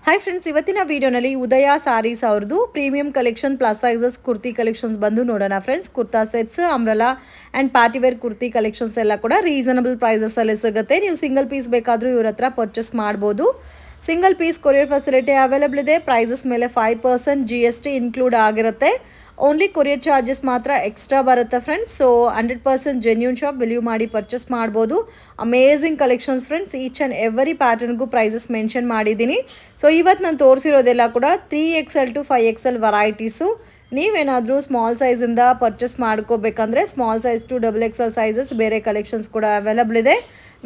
Hi friends, ಇವತ್ತಿನ ವಿಡಿಯೋನಲ್ಲಿ ಉದಯ ಸಾರೀಸ್ ಅವ್ರದ್ದು premium collection plus sizes kurti collections ಬಂದು ನೋಡೋಣ friends. Kurta sets, umbrella and partywear kurti collections ಎಲ್ಲ ಕೂಡ ರೀಸನಬಲ್ ಪ್ರೈಸಸಲ್ಲಿ ಸಿಗುತ್ತೆ. ನೀವು ಸಿಂಗಲ್ ಪೀಸ್ ಬೇಕಾದರೂ ಇವ್ರ ಹತ್ರ ಪರ್ಚೇಸ್ ಮಾಡ್ಬೋದು. Single piece courier facility available ಇದೆ. ಪ್ರೈಸಸ್ ಮೇಲೆ 5% GST ಇನ್ಕ್ಲೂಡ್ ಆಗಿರುತ್ತೆ. ಓನ್ಲಿ ಕೊರಿಯರ್ ಚಾರ್ಜಸ್ ಮಾತ್ರ ಎಕ್ಸ್ಟ್ರಾ ಬರುತ್ತೆ friends. So 100% genuine shop, believe ಮಾಡಿ ಪರ್ಚೇಸ್ ಮಾಡ್ಬೋದು. Amazing collections friends. Each and every ಪ್ಯಾಟರ್ನ್ಗೂ ಪ್ರೈಸಸ್ ಮೆನ್ಷನ್ ಮಾಡಿದ್ದೀನಿ. ಸೊ ಇವತ್ತು ನಾನು ತೋರಿಸಿರೋದೆಲ್ಲ ಕೂಡ 3XL to 5XL ವೆರೈಟೀಸು. ನೀವೇನಾದರೂ ಸ್ಮಾಲ್ ಸೈಜಿಂದ ಪರ್ಚೇಸ್ ಮಾಡ್ಕೋಬೇಕಂದ್ರೆ small size to XXL sizes ಬೇರೆ ಕಲೆಕ್ಷನ್ಸ್ ಕೂಡ ಅವೈಲಬಲ್ ಇದೆ.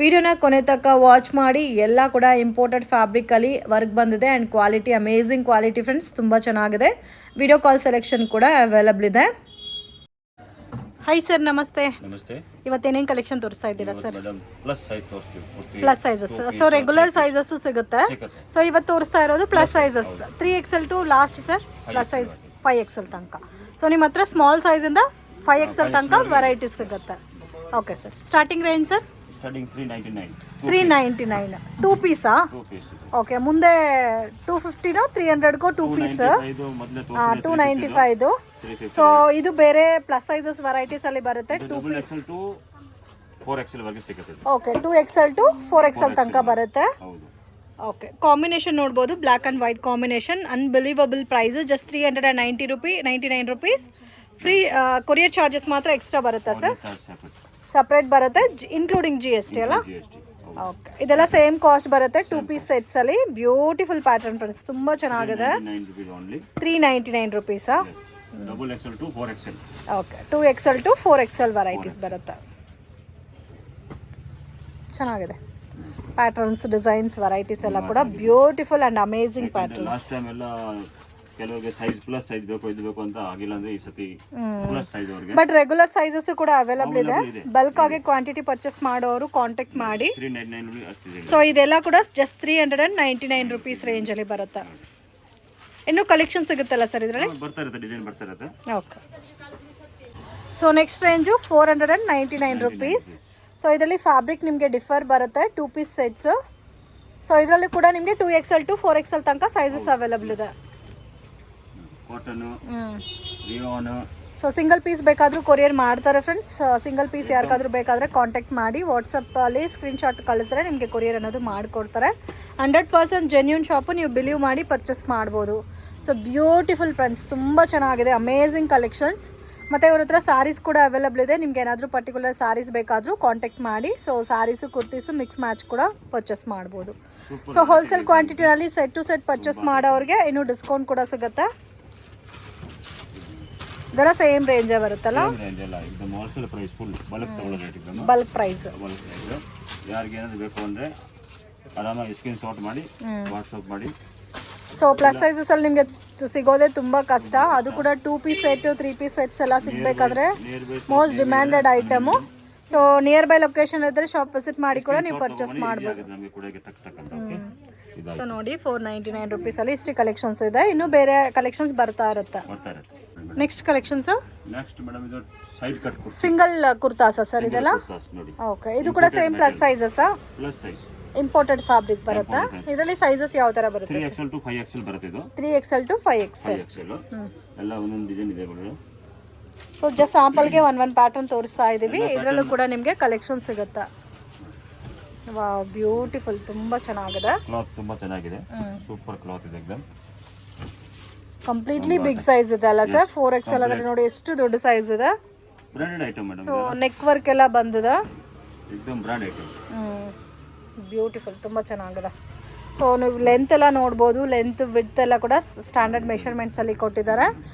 ವಿಡಿಯೋನ ಕೊನೆ ತನಕ ವಾಚ್ ಮಾಡಿ. ಎಲ್ಲ ಕೂಡ ಇಂಪೋರ್ಟೆಡ್ ಫ್ಯಾಬ್ರಿಕಲ್ಲಿ ವರ್ಕ್ ಬಂದಿದೆ and quality amazing quality friends, ತುಂಬ ಚೆನ್ನಾಗಿದೆ. ವಿಡಿಯೋ ಕಾಲ್ ಸೆಲೆಕ್ಷನ್ ಕೂಡ ಅವೈಲಬಲ್ ಇದೆ. ಹಾಯ್ ಸರ್, ನಮಸ್ತೆ. ನಮಸ್ತೆ. ಇವತ್ತೇನೇನು ಕಲೆಕ್ಷನ್ ತೋರಿಸ್ತಾ ಇದ್ದೀರಾ ಸರ್? ಪ್ಲಸ್ ಸೈಜ್ ತೋರಿಸ್ತೀವಿ. Plus sizes, so regular sizes ಸಿಗುತ್ತೆ. ಸೊ ಇವತ್ತು ತೋರಿಸ್ತಾ ಇರೋದು plus sizes 3XL to last sir plus size 5XL ತನಕ. ಸೊ ನಿಮ್ಮ ಹತ್ರ ಸ್ಮಾಲ್ ಸೈಜಿಂದ 5XL ತನಕ ವೆರೈಟೀಸ್ ಸಿಗುತ್ತೆ. Okay sir, starting range sir? Starting 399 two Pisa? Okay, ಮುಂದೆ 250 300 ಟೂ ಪೀಸ್ 295. ಸೊ ಇದು ಬೇರೆ ಪ್ಲಸ್ ಸೈಜಸ್ ವೆರೈಟೀಸ್ ಅಲ್ಲಿ ಬರುತ್ತೆ. 2 ಪೀಸ್ 4XL ವರೆಗೆ ಸಿಗುತ್ತೆ. ಓಕೆ, 2XL ಟು 4XL ತನಕ ಬರುತ್ತೆ. ಓಕೆ, ಕಾಂಬಿನೇಷನ್ ನೋಡ್ಬೋದು, black and white combination. Unbelievable price, just 399 rupees. Free courier charges ಮಾತ್ರ ಎಕ್ಸ್ಟ್ರಾ ಬರುತ್ತೆ ಸರ್, ಸಪ್ರೇಟ್ ಬರುತ್ತೆ ಇನ್ಕ್ಲೂಡಿಂಗ್ GST ಅಲ್ಲ? ಓಕೆ, ಇದೆಲ್ಲ ಸೇಮ್ ಕಾಸ್ಟ್ ಬರುತ್ತೆ. 2 ಪೀಸ್ ಸೆಟ್ಸಲ್ಲಿ ಬ್ಯೂಟಿಫುಲ್ ಪ್ಯಾಟರ್ನ್ ಫ್ರೆಂಡ್ಸ್, ತುಂಬ ಚೆನ್ನಾಗಿದೆ. 399 ರುಪೀಸಾ? Okay, 2XL to 4XL varieties ಬರುತ್ತೆ. ಚೆನ್ನಾಗಿದೆ ಪ್ಯಾಟರ್ನ್ಸ್, ಡಿಸೈನ್ಸ್, ವೆರೈಟೀಸ್ ಎಲ್ಲ ಕೂಡ beautiful and amazing patterns. Last time ಎಲ್ಲ ಕೆಲವರಿಗೆ ಸೈಜ್ ಪ್ಲಸ್ ಸೈಜ್ ಬೇಕು, ಇದು ಬೇಕು ಅಂತ ಆಗಿಲ್ಲ ಅಂದ್ರೆ ಈ ಸತಿ ಪ್ಲಸ್ ಸೈಜ್ ಅವರಿಗೆ. ಬಟ್ ರೆಗ್ಯುಲರ್ ಸೈಜಸ್ ಕೂಡ ಅವೈಲಬಲ್ ಇದೆ. ಬಲ್ಕ್ ಆಗಿ ಕ್ವಾಂಟಿಟಿ ಪರ್ಚೇಸ್ ಮಾಡೋರು ಕಾಂಟ್ಯಾಕ್ಟ್ ಮಾಡಿ. 399 ಅಷ್ಟಿದೆ. ಸೊ ಇದೆಲ್ಲ ಕೂಡ ಜಸ್ಟ್ 399 ರುಪೀಸ್ ರೇಂಜ್ ಅಲ್ಲಿ ಬರುತ್ತೆ. ಇನ್ನು ಕಲೆಕ್ಷನ್ ಸಿಗುತ್ತಲ್ಲ ಸರ್ ಇದರಲ್ಲಿ? ಬರ್ತಾ ಇರುತ್ತೆ, ಡಿಸೈನ್ ಬರ್ತಾ ಇರುತ್ತೆ. Okay, so next range 499 rupees. So ಇದರಲ್ಲಿ ಫ್ಯಾಬ್ರಿಕ್ ನಿಮಗೆ ಡಿಫರ್ ಬರುತ್ತೆ. 2 ಪೀಸ್ ಸೆಟ್ಸು. ಸೊ ಇದರಲ್ಲಿ ಕೂಡ ನಿಮಗೆ 2XL ಟು 4XL ತನಕ ಸೈಜಸ್ ಅವೈಲಬಲ್ ಇದೆ. Cotton, rayon. So single piece ಬೇಕಾದರೂ ಕೊರಿಯರ್ ಮಾಡ್ತಾರೆ ಫ್ರೆಂಡ್ಸ್. ಸಿಂಗಲ್ ಪೀಸ್ ಯಾರಿಗಾದ್ರೂ ಬೇಕಾದರೆ ಕಾಂಟ್ಯಾಕ್ಟ್ ಮಾಡಿ. ವಾಟ್ಸಪ್ಪಲ್ಲಿ ಸ್ಕ್ರೀನ್ಶಾಟ್ ಕಳಿಸಿದ್ರೆ ನಿಮಗೆ ಕೊರಿಯರ್ ಅನ್ನೋದು ಮಾಡಿಕೊಡ್ತಾರೆ. 100% ಜೆನ್ಯೂನ್ ಶಾಪು, ನೀವು ಬಿಲೀವ್ ಮಾಡಿ ಪರ್ಚೇಸ್ ಮಾಡ್ಬೋದು. ಸೊ ಬ್ಯೂಟಿಫುಲ್ ಫ್ರೆಂಡ್ಸ್, ತುಂಬ ಚೆನ್ನಾಗಿದೆ, ಅಮೇಝಿಂಗ್ ಕಲೆಕ್ಷನ್ಸ್. ಮತ್ತು ಇವ್ರ ಹತ್ರ ಸಾರೀಸ್ ಕೂಡ ಅವೈಲಬಲ್ ಇದೆ. ನಿಮ್ಗೆ ಏನಾದರೂ ಪರ್ಟಿಕ್ಯುಲರ್ ಸಾರೀಸ್ ಬೇಕಾದರೂ ಕಾಂಟ್ಯಾಕ್ಟ್ ಮಾಡಿ. So sarees kurtis mix match ಕೂಡ ಪರ್ಚೇಸ್ ಮಾಡ್ಬೋದು. ಸೊ ಹೋಲ್ಸೇಲ್ ಕ್ವಾಂಟಿಟಿನಲ್ಲಿ ಸೆಟ್ ಟು ಸೆಟ್ ಪರ್ಚೇಸ್ ಮಾಡೋರಿಗೆ ಇನ್ನೂ ಡಿಸ್ಕೌಂಟ್ ಕೂಡ ಸಿಗುತ್ತೆ. ಇದೆಲ್ಲ ಸೇಮ್ ರೇಂಜೇ ಬರುತ್ತಲ್ಲ? Bulk price. ಯಾರಿಗೆ ಏನಾದರೂ ಬೇಕು ಅಂದರೆ ಆರಾಮಾಗಿ ಸ್ಕ್ರೀನ್ ಶಾಟ್ ಮಾಡಿ ವಾಟ್ಸಪ್ ಮಾಡಿ. ಸೊ ಪ್ಲಸ್ ಸೈಜಸಲ್ಲಿ ನಿಮಗೆ ಸಿಗೋದೇ ತುಂಬ ಕಷ್ಟ. ಅದು ಕೂಡ 2 ಪೀಸ್ ಸೆಟ್ 3 ಪೀಸ್ ಸೆಟ್ಸ್ ಎಲ್ಲ ಸಿಗಬೇಕಾದ್ರೆ most demanded item. So nearby location ಇದ್ದರೆ ಶಾಪ್ ವಿಸಿಟ್ ಮಾಡಿ ಕೂಡ ನೀವು ಪರ್ಚೇಸ್ ಮಾಡ್ಬೋದು. ಸೊ ನೋಡಿ 499 ರುಪೀಸಲ್ಲಿ ಇಷ್ಟು ಕಲೆಕ್ಷನ್ಸ್ ಇದೆ. ಇನ್ನೂ ಬೇರೆ ಕಲೆಕ್ಷನ್ಸ್ ಬರ್ತಾ ಇರುತ್ತೆ. Next collections single kurtas sir ಇದೆಲ್ಲ? ಓಕೆ, ಇದು ಕೂಡ ಸೇಮ್ ಪ್ಲಸ್ ಸೈಜಸ್ಸಾ? ಇಂಪೋರ್ಟೆಡ್ ಫ್ಯಾಬ್ರಿಕ್ ಬರುತ್ತಾ? ಇದರಲ್ಲಿ ಸೈಜಸ್ ಯಾವ ತರ ಬರುತ್ತೆ? 3XL to 5XL ಬರುತ್ತೆ ಇದು. 3XL to 5XL ಎಲ್ಲ ಒಂದೊಂದು ಡಿಸೈನ್ ಇದೆ ನೋಡಿ. ಸೊ ಜಸ್ಟ್ ಸ್ಯಾಂಪಲ್ಗೆ ಒಂದು ಪ್ಯಾಟರ್ನ್ ತೋರಿಸ್ತಾ ಇದ್ದೀವಿ. ಇದರಲ್ಲೂ ಕೂಡ ನಿಮಗೆ ಕಲೆಕ್ಷನ್ ಸಿಗುತ್ತೆ. ವಾವ್, ಬ್ಯೂಟಿಫುಲ್, ತುಂಬ ಚೆನ್ನಾಗಿದೆ. ಕ್ಲಾತ್ ತುಂಬ ಚೆನ್ನಾಗಿದೆ, ಸೂಪರ್ ಕ್ಲಾತ್ ಇದೆ. ಎಕ್ದಮ್ ಕಂಪ್ಲೀಟ್ಲಿ ಬಿಗ್ ಸೈಜ್ ಇದೆ ಅಲ್ಲ ಸರ್? 4XL ಅಂದ್ರೆ ನೋಡಿ ಎಷ್ಟು ದೊಡ್ಡ ಸೈಜ್ ಇದೆ. Branded item madam. So neck work ಎಲ್ಲ ಬಂದಿದೆ. ಎಕ್ದಮ್ ಬ್ರಾಂಡ್ ಐಟಮ್. ಬ್ಯೂಟಿಫುಲ್, ತುಂಬ ಚೆನ್ನಾಗಿದೆ. ಸೊ ನೀವು ಲೆಂತ್ ಎಲ್ಲ ನೋಡ್ಬೋದು. ಲೆಂತ್ ವಿಡ್ತ್ ಎಲ್ಲ ಕೂಡ ಸ್ಟ್ಯಾಂಡರ್ಡ್ ಮೆಷರ್ಮೆಂಟ್ಸಲ್ಲಿ ಕೊಟ್ಟಿದ್ದಾರೆ.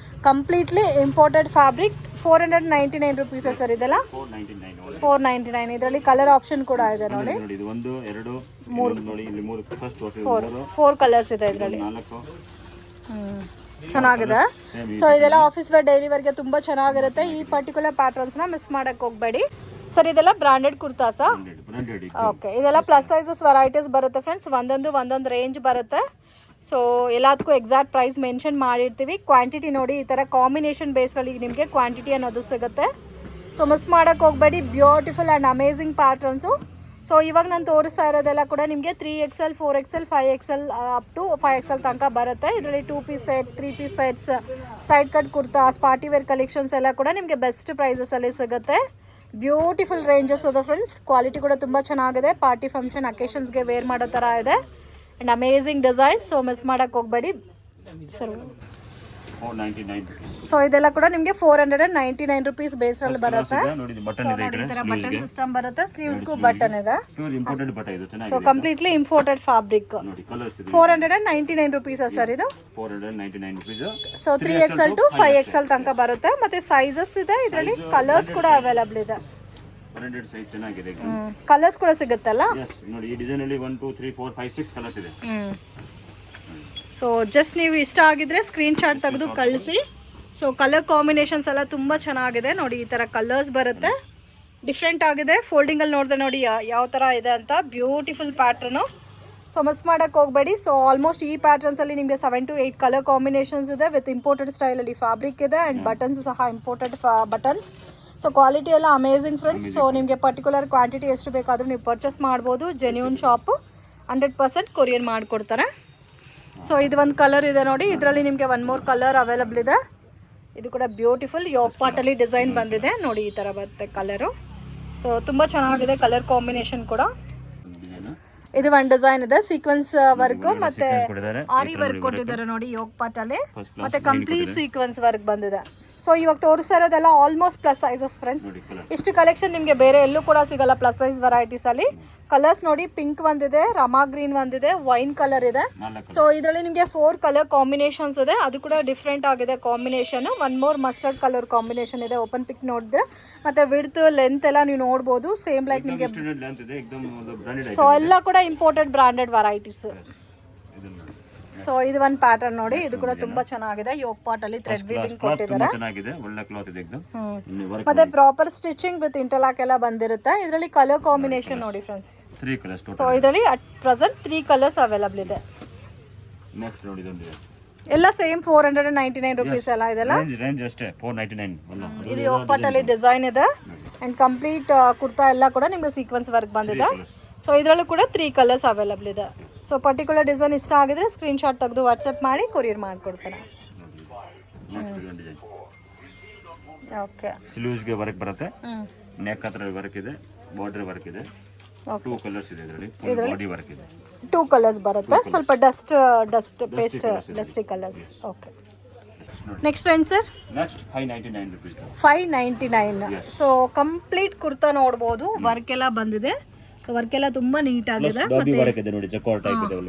Completely imported fabric. 499 rupees sir ಇದೆಲ್ಲ? 499. ಇದರಲ್ಲಿ ಕಲರ್ ಆಪ್ಷನ್ ಕೂಡ ಇದೆ ನೋಡಿ. 1 2 3 ನೋಡಿ, ಇಲ್ಲಿ 3 ಫಸ್ಟ್ 4 ಕಲರ್ಸ್ ಇದೆ ಇದರಲ್ಲಿ. ಚೆನ್ನಾಗಿದೆ. ಸೊ ಇದೆಲ್ಲ ಆಫೀಸ್ ವೇರ್, ಡೈಲಿ ವೇರ್ಗೆ ತುಂಬ ಚೆನ್ನಾಗಿರುತ್ತೆ. ಈ ಪರ್ಟಿಕ್ಯುಲರ್ ಪ್ಯಾಟರ್ನ್ಸ್ನ ಮಿಸ್ ಮಾಡೋಕ್ಕೆ ಹೋಗಬೇಡಿ ಸರ್. ಇದೆಲ್ಲ ಬ್ರಾಂಡೆಡ್ ಕುರ್ತಾಸಾ? ಓಕೆ, ಇದೆಲ್ಲ ಪ್ಲಸ್ ಸೈಜಸ್ ವೆರೈಟೀಸ್ ಬರುತ್ತೆ ಫ್ರೆಂಡ್ಸ್. ಒಂದೊಂದು ರೇಂಜ್ ಬರುತ್ತೆ. ಸೊ ಎಲ್ಲದಕ್ಕೂ ಎಕ್ಸಾಕ್ಟ್ ಪ್ರೈಸ್ ಮೆನ್ಷನ್ ಮಾಡಿರ್ತೀವಿ. ಕ್ವಾಂಟಿಟಿ ನೋಡಿ, ಈ ಥರ ಕಾಂಬಿನೇಷನ್ ಬೇಸ್ಡಲ್ಲಿ ನಿಮಗೆ ಕ್ವಾಂಟಿಟಿ ಅನ್ನೋದು ಸಿಗುತ್ತೆ. ಸೊ ಮಿಸ್ ಮಾಡೋಕ್ಕೆ ಹೋಗಬೇಡಿ. Beautiful and amazing patterns. So ಇವಾಗ ನಾನು ತೋರಿಸ್ತಾ ಇರೋದೆಲ್ಲ ಕೂಡ ನಿಮಗೆ 3XL 4XL 5XL up to 5XL ತನಕ ಬರುತ್ತೆ. ಇದರಲ್ಲಿ 2 piece set 3 piece sets straight cut kurtas party wear collections ಎಲ್ಲ ಕೂಡ ನಿಮಗೆ ಬೆಸ್ಟ್ ಪ್ರೈಸಸಲ್ಲಿ ಸಿಗುತ್ತೆ. ಬ್ಯೂಟಿಫುಲ್ ರೇಂಜಸ್ ಅದ ಫ್ರೆಂಡ್ಸ್. ಕ್ವಾಲಿಟಿ ಕೂಡ ತುಂಬ ಚೆನ್ನಾಗಿದೆ. ಪಾರ್ಟಿ ಫಂಕ್ಷನ್ ಅಕೇಶನ್ಸ್ಗೆ ವೇರ್ ಮಾಡೋ ಥರ ಇದೆ and amazing design. So miss ಮಾಡೋಕ್ಕೆ ಹೋಗಬೇಡಿ ಸರ್. 499 ಸೊ ಇದೆಲ್ಲ ಕೂಡ ನಿಮಗೆ 499 ರುಪೀಸ್ ಬೇಸ್ರಲ್ಲಿ ಬರುತ್ತೆ. ನೋಡಿ ಬಟನ್ ಇದೆ ಈ ಥರ ಬಟನ್ ಸಿಸ್ಟಮ್ ಬರುತ್ತೆ. ಸ್ಲೀವ್ಸ್ಗೂ ಬಟನ್ ಇದೆ. ಪ್ಯೂರ್ ಇಂಪೋರ್ಟೆಡ್ ಬಟ್ಟೆ ಇದು ಚೆನ್ನಾಗಿದೆ. So completely imported fabric. ನೋಡಿ ಕಲರ್ಸ್ ಇದೆ. 499 ರುಪೀಸ್ ಸರ್ ಇದು. 499 rupees. So 3XL to 5XL ತನಕ ಬರುತ್ತೆ. ಮತ್ತೆ ಸೈಜಸ್ ಇದೆ ಇದರಲ್ಲಿ. ಕಲರ್ಸ್ ಕೂಡ ಅವೈಲಬಲ್ ಇದೆ. ಬ್ರಾಂಡೆಡ್ ಸೈಜ್ ಚೆನ್ನಾಗಿದೆ. ಕಲರ್ಸ್ ಕೂಡ ಸಿಗುತ್ತಲ್ಲ. ಎಸ್ ನೋಡಿ ಈ ಡಿಸೈನ್ ಅಲ್ಲಿ 1 2 3 4 5 6 ಕಲರ್ಸ್ ಇದೆ. ಸೊ ಜಸ್ಟ್ ನೀವು ಇಷ್ಟ ಆಗಿದ್ರೆ ಸ್ಕ್ರೀನ್ ಶಾಟ್ ತೆಗೆದು ಕಳಿಸಿ. ಸೊ ಕಲರ್ ಕಾಂಬಿನೇಷನ್ಸ್ ಎಲ್ಲ ತುಂಬ ಚೆನ್ನಾಗಿದೆ. ನೋಡಿ ಈ ಥರ ಕಲರ್ಸ್ ಬರುತ್ತೆ. ಡಿಫ್ರೆಂಟ್ ಆಗಿದೆ. ಫೋಲ್ಡಿಂಗಲ್ಲಿ ನೋಡಿದೆ ನೋಡಿ ಯಾವ ಥರ ಇದೆ ಅಂತ. Beautiful pattern. ಸೊ ಮಿಸ್ ಮಾಡೋಕ್ಕೆ ಹೋಗಬೇಡಿ. ಸೊ ಆಲ್ಮೋಸ್ಟ್ ಈ ಪ್ಯಾಟ್ರನ್ಸಲ್ಲಿ ನಿಮಗೆ 7 to 8 ಕಲರ್ ಕಾಂಬಿನೇಷನ್ಸ್ ಇದೆ. ವಿತ್ ಇಂಪೋರ್ಟೆಡ್ ಸ್ಟೈಲಲ್ಲಿ ಫ್ಯಾಬ್ರಿಕ್ ಇದೆ ಆ್ಯಂಡ್ ಬಟನ್ಸ್ ಸಹ ಇಂಪೋರ್ಟೆಡ್ ಬಟನ್ಸ್. ಸೊ ಕ್ವಾಲಿಟಿ ಎಲ್ಲ ಅಮೇಝಿಂಗ್ ಫ್ರೆಂಡ್ಸ್. ಸೊ ನಿಮಗೆ ಪರ್ಟಿಕ್ಯುಲರ್ ಕ್ವಾಂಟಿಟಿ ಎಷ್ಟು ಬೇಕಾದರೂ ನೀವು ಪರ್ಚೇಸ್ ಮಾಡ್ಬೋದು. ಜೆನ್ಯೂನ್ ಶಾಪು 100% ಕೊರಿಯರ್ ಮಾಡಿಕೊಡ್ತಾರೆ. ಸೊ ಇದು ಒಂದು ಕಲರ್ ಇದೆ ನೋಡಿ. ಇದರಲ್ಲಿ ನಿಮಗೆ 1 more ಕಲರ್ ಅವೈಲಬಲ್ ಇದೆ. ಇದು ಕೂಡ ಬ್ಯೂಟಿಫುಲ್ ಯೋಗ್ ಪಾಟಲ್ಲಿ ಡಿಸೈನ್ ಬಂದಿದೆ ನೋಡಿ. ಈ ಥರ ಬರುತ್ತೆ ಕಲರು. ಸೊ ತುಂಬ ಚೆನ್ನಾಗಿದೆ ಕಲರ್ ಕಾಂಬಿನೇಷನ್ ಕೂಡ. ಇದು ಒಂದು ಡಿಸೈನ್ ಇದೆ. ಸೀಕ್ವೆನ್ಸ್ ವರ್ಕ್ ಮತ್ತೆ ಆರಿ ವರ್ಕ್ ಕೊಟ್ಟಿದ್ದಾರೆ ನೋಡಿ ಯೋಗ್ ಪಾಟಲ್ಲಿ. ಮತ್ತೆ ಕಂಪ್ಲೀಟ್ ಸೀಕ್ವೆನ್ಸ್ ವರ್ಕ್ ಬಂದಿದೆ. ಸೊ ಇವಾಗ ತೋರಿಸ್ತಾ ಇರೋದೆಲ್ಲ ಆಲ್ಮೋಸ್ಟ್ ಪ್ಲಸ್ ಸೈಜಸ್ ಫ್ರೆಂಡ್ಸ್. ಇಷ್ಟು ಕಲೆಕ್ಷನ್ ನಿಮಗೆ ಬೇರೆ ಎಲ್ಲೂ ಕೂಡ ಸಿಗಲ್ಲ ಪ್ಲಸ್ ಸೈಜ್ ವೆರೈಟೀಸಲ್ಲಿ. ಕಲರ್ಸ್ ನೋಡಿ ಪಿಂಕ್ ಒಂದಿದೆ, ರಮಾ ಗ್ರೀನ್ ಒಂದಿದೆ, ವೈನ್ ಕಲರ್ ಇದೆ. ಸೊ ಇದರಲ್ಲಿ ನಿಮಗೆ 4 ಕಲರ್ ಕಾಂಬಿನೇಷನ್ಸ್ ಇದೆ. ಅದು ಕೂಡ ಡಿಫ್ರೆಂಟ್ ಆಗಿದೆ combination. 1 more mustard colour combination ಇದೆ. ಓಪನ್ ಪಿಕ್ ನೋಡಿದ್ರೆ ಮತ್ತೆ ವಿಡ್ತ್ ಲೆಂತ್ ಎಲ್ಲ ನೀವು ನೋಡ್ಬೋದು. ಸೇಮ್ ಲೈಕ್ ನಿಮಗೆ. ಸೊ ಎಲ್ಲ ಕೂಡ ಇಂಪೋರ್ಟೆಡ್ ಬ್ರಾಂಡೆಡ್ ವೆರೈಟೀಸ್. ಸೊ ಇದು ಒಂದು ಪ್ಯಾಟರ್ನ್ ನೋಡಿ. ಇದು ಕೂಡ ತುಂಬಾ ಚೆನ್ನಾಗಿದೆ. ಯೋಗ್ ಪಾಟ್ ಅಲ್ಲಿ ಥ್ರೆಡ್ ವೀವಿಂಗ್ ಕೊಟ್ಟಿದ್ದಾರೆ. ಚೆನ್ನಾಗಿದೆ. ಒಳ್ಳೆ ಕ್ಲಾತ್ ಇದೆ ಎಕ್ದಮ್. ಮತ್ತೆ ಪ್ರಾಪರ್ ಸ್ಟಿಚಿಂಗ್ ವಿತ್ ಇಂಟರ್ಲಾಕ್ ಎಲ್ಲ ಬಂದಿರುತ್ತೆ. ಇದರಲ್ಲಿ ಕಲರ್ ಕಾಂಬಿನೇಷನ್ ನೋಡಿ ಫ್ರೆಂಡ್ಸ್. 3 colours total. ಸೊ ಇದರಲ್ಲಿ ಅಟ್ ಪ್ರೆಸೆಂಟ್ 3 ಕಲರ್ಸ್ ಅವೈಲಬಲ್ ಇದೆ. ನೆಕ್ಸ್ಟ್ ನೋಡಿ ಇದೊಂದಿದೆ. ಎಲ್ಲ ಸೇಮ್ 499 ರುಪೀಸ್ ಎಲ್ಲ ಇದೆಲ್ಲ. ರೇಂಜ್ ಅಷ್ಟೇ 499. ಇದು ಯೋಗ್ ಪಾಟ್ ಅಲ್ಲಿ ಡಿಸೈನ್ ಇದೆ ಅಂಡ್ ಕಂಪ್ಲೀಟ್ ಕುರ್ತಾ ಎಲ್ಲ ಕೂಡ ನಿಮಗೆ ಸೀಕ್ವೆನ್ಸ್ ವರ್ಕ್ ಬಂದಿದೆ. ಸೊ ಇದರಲ್ಲೂ ಕೂಡ 3 ಕಲರ್ಸ್ ಅವೈಲಬಲ್ ಇದೆ. ಸೊ ಪರ್ಟಿಕ್ಯುಲರ್ ಡಿಸೈನ್ ಇಷ್ಟ ಆಗಿದ್ರೆ ಸ್ಕ್ರೀನ್ ಶಾಟ್ ತೆಗೆದು ವಾಟ್ಸಪ್ ಮಾಡಿ ಕೊರಿಯರ್ ಮಾಡಿಕೊಡ್ತಾರೆ. ಓಕೆ. ಸ್ಲೀವ್ಸ್ಗೆ ವರ್ಕ್ ಬರುತ್ತೆ. ನೆಕ್ ಹತ್ರ ವರ್ಕ್ ಇದೆ. ಬಾರ್ಡರ್ ವರ್ಕ್ ಇದೆ. 2 ಕಲರ್ಸ್ ಇದೆ ಇದರಲ್ಲಿ. ಬಾಡಿ ವರ್ಕ್ ಇದೆ. 2 ಕಲರ್ಸ್ ಬರುತ್ತೆ. ಸ್ವಲ್ಪ dust paste dusty colours. Okay. Next ಏನು sir? Next 599 rupees. 599. So complete kurta ನೋಡ್ಬೋದು. ವರ್ಕ್ ಎಲ್ಲ ಬಂದಿದೆ. ವರ್ಕ್ ಎಲ್ಲ ತುಂಬಾ ನೀಟ್ ಆಗಿದೆ.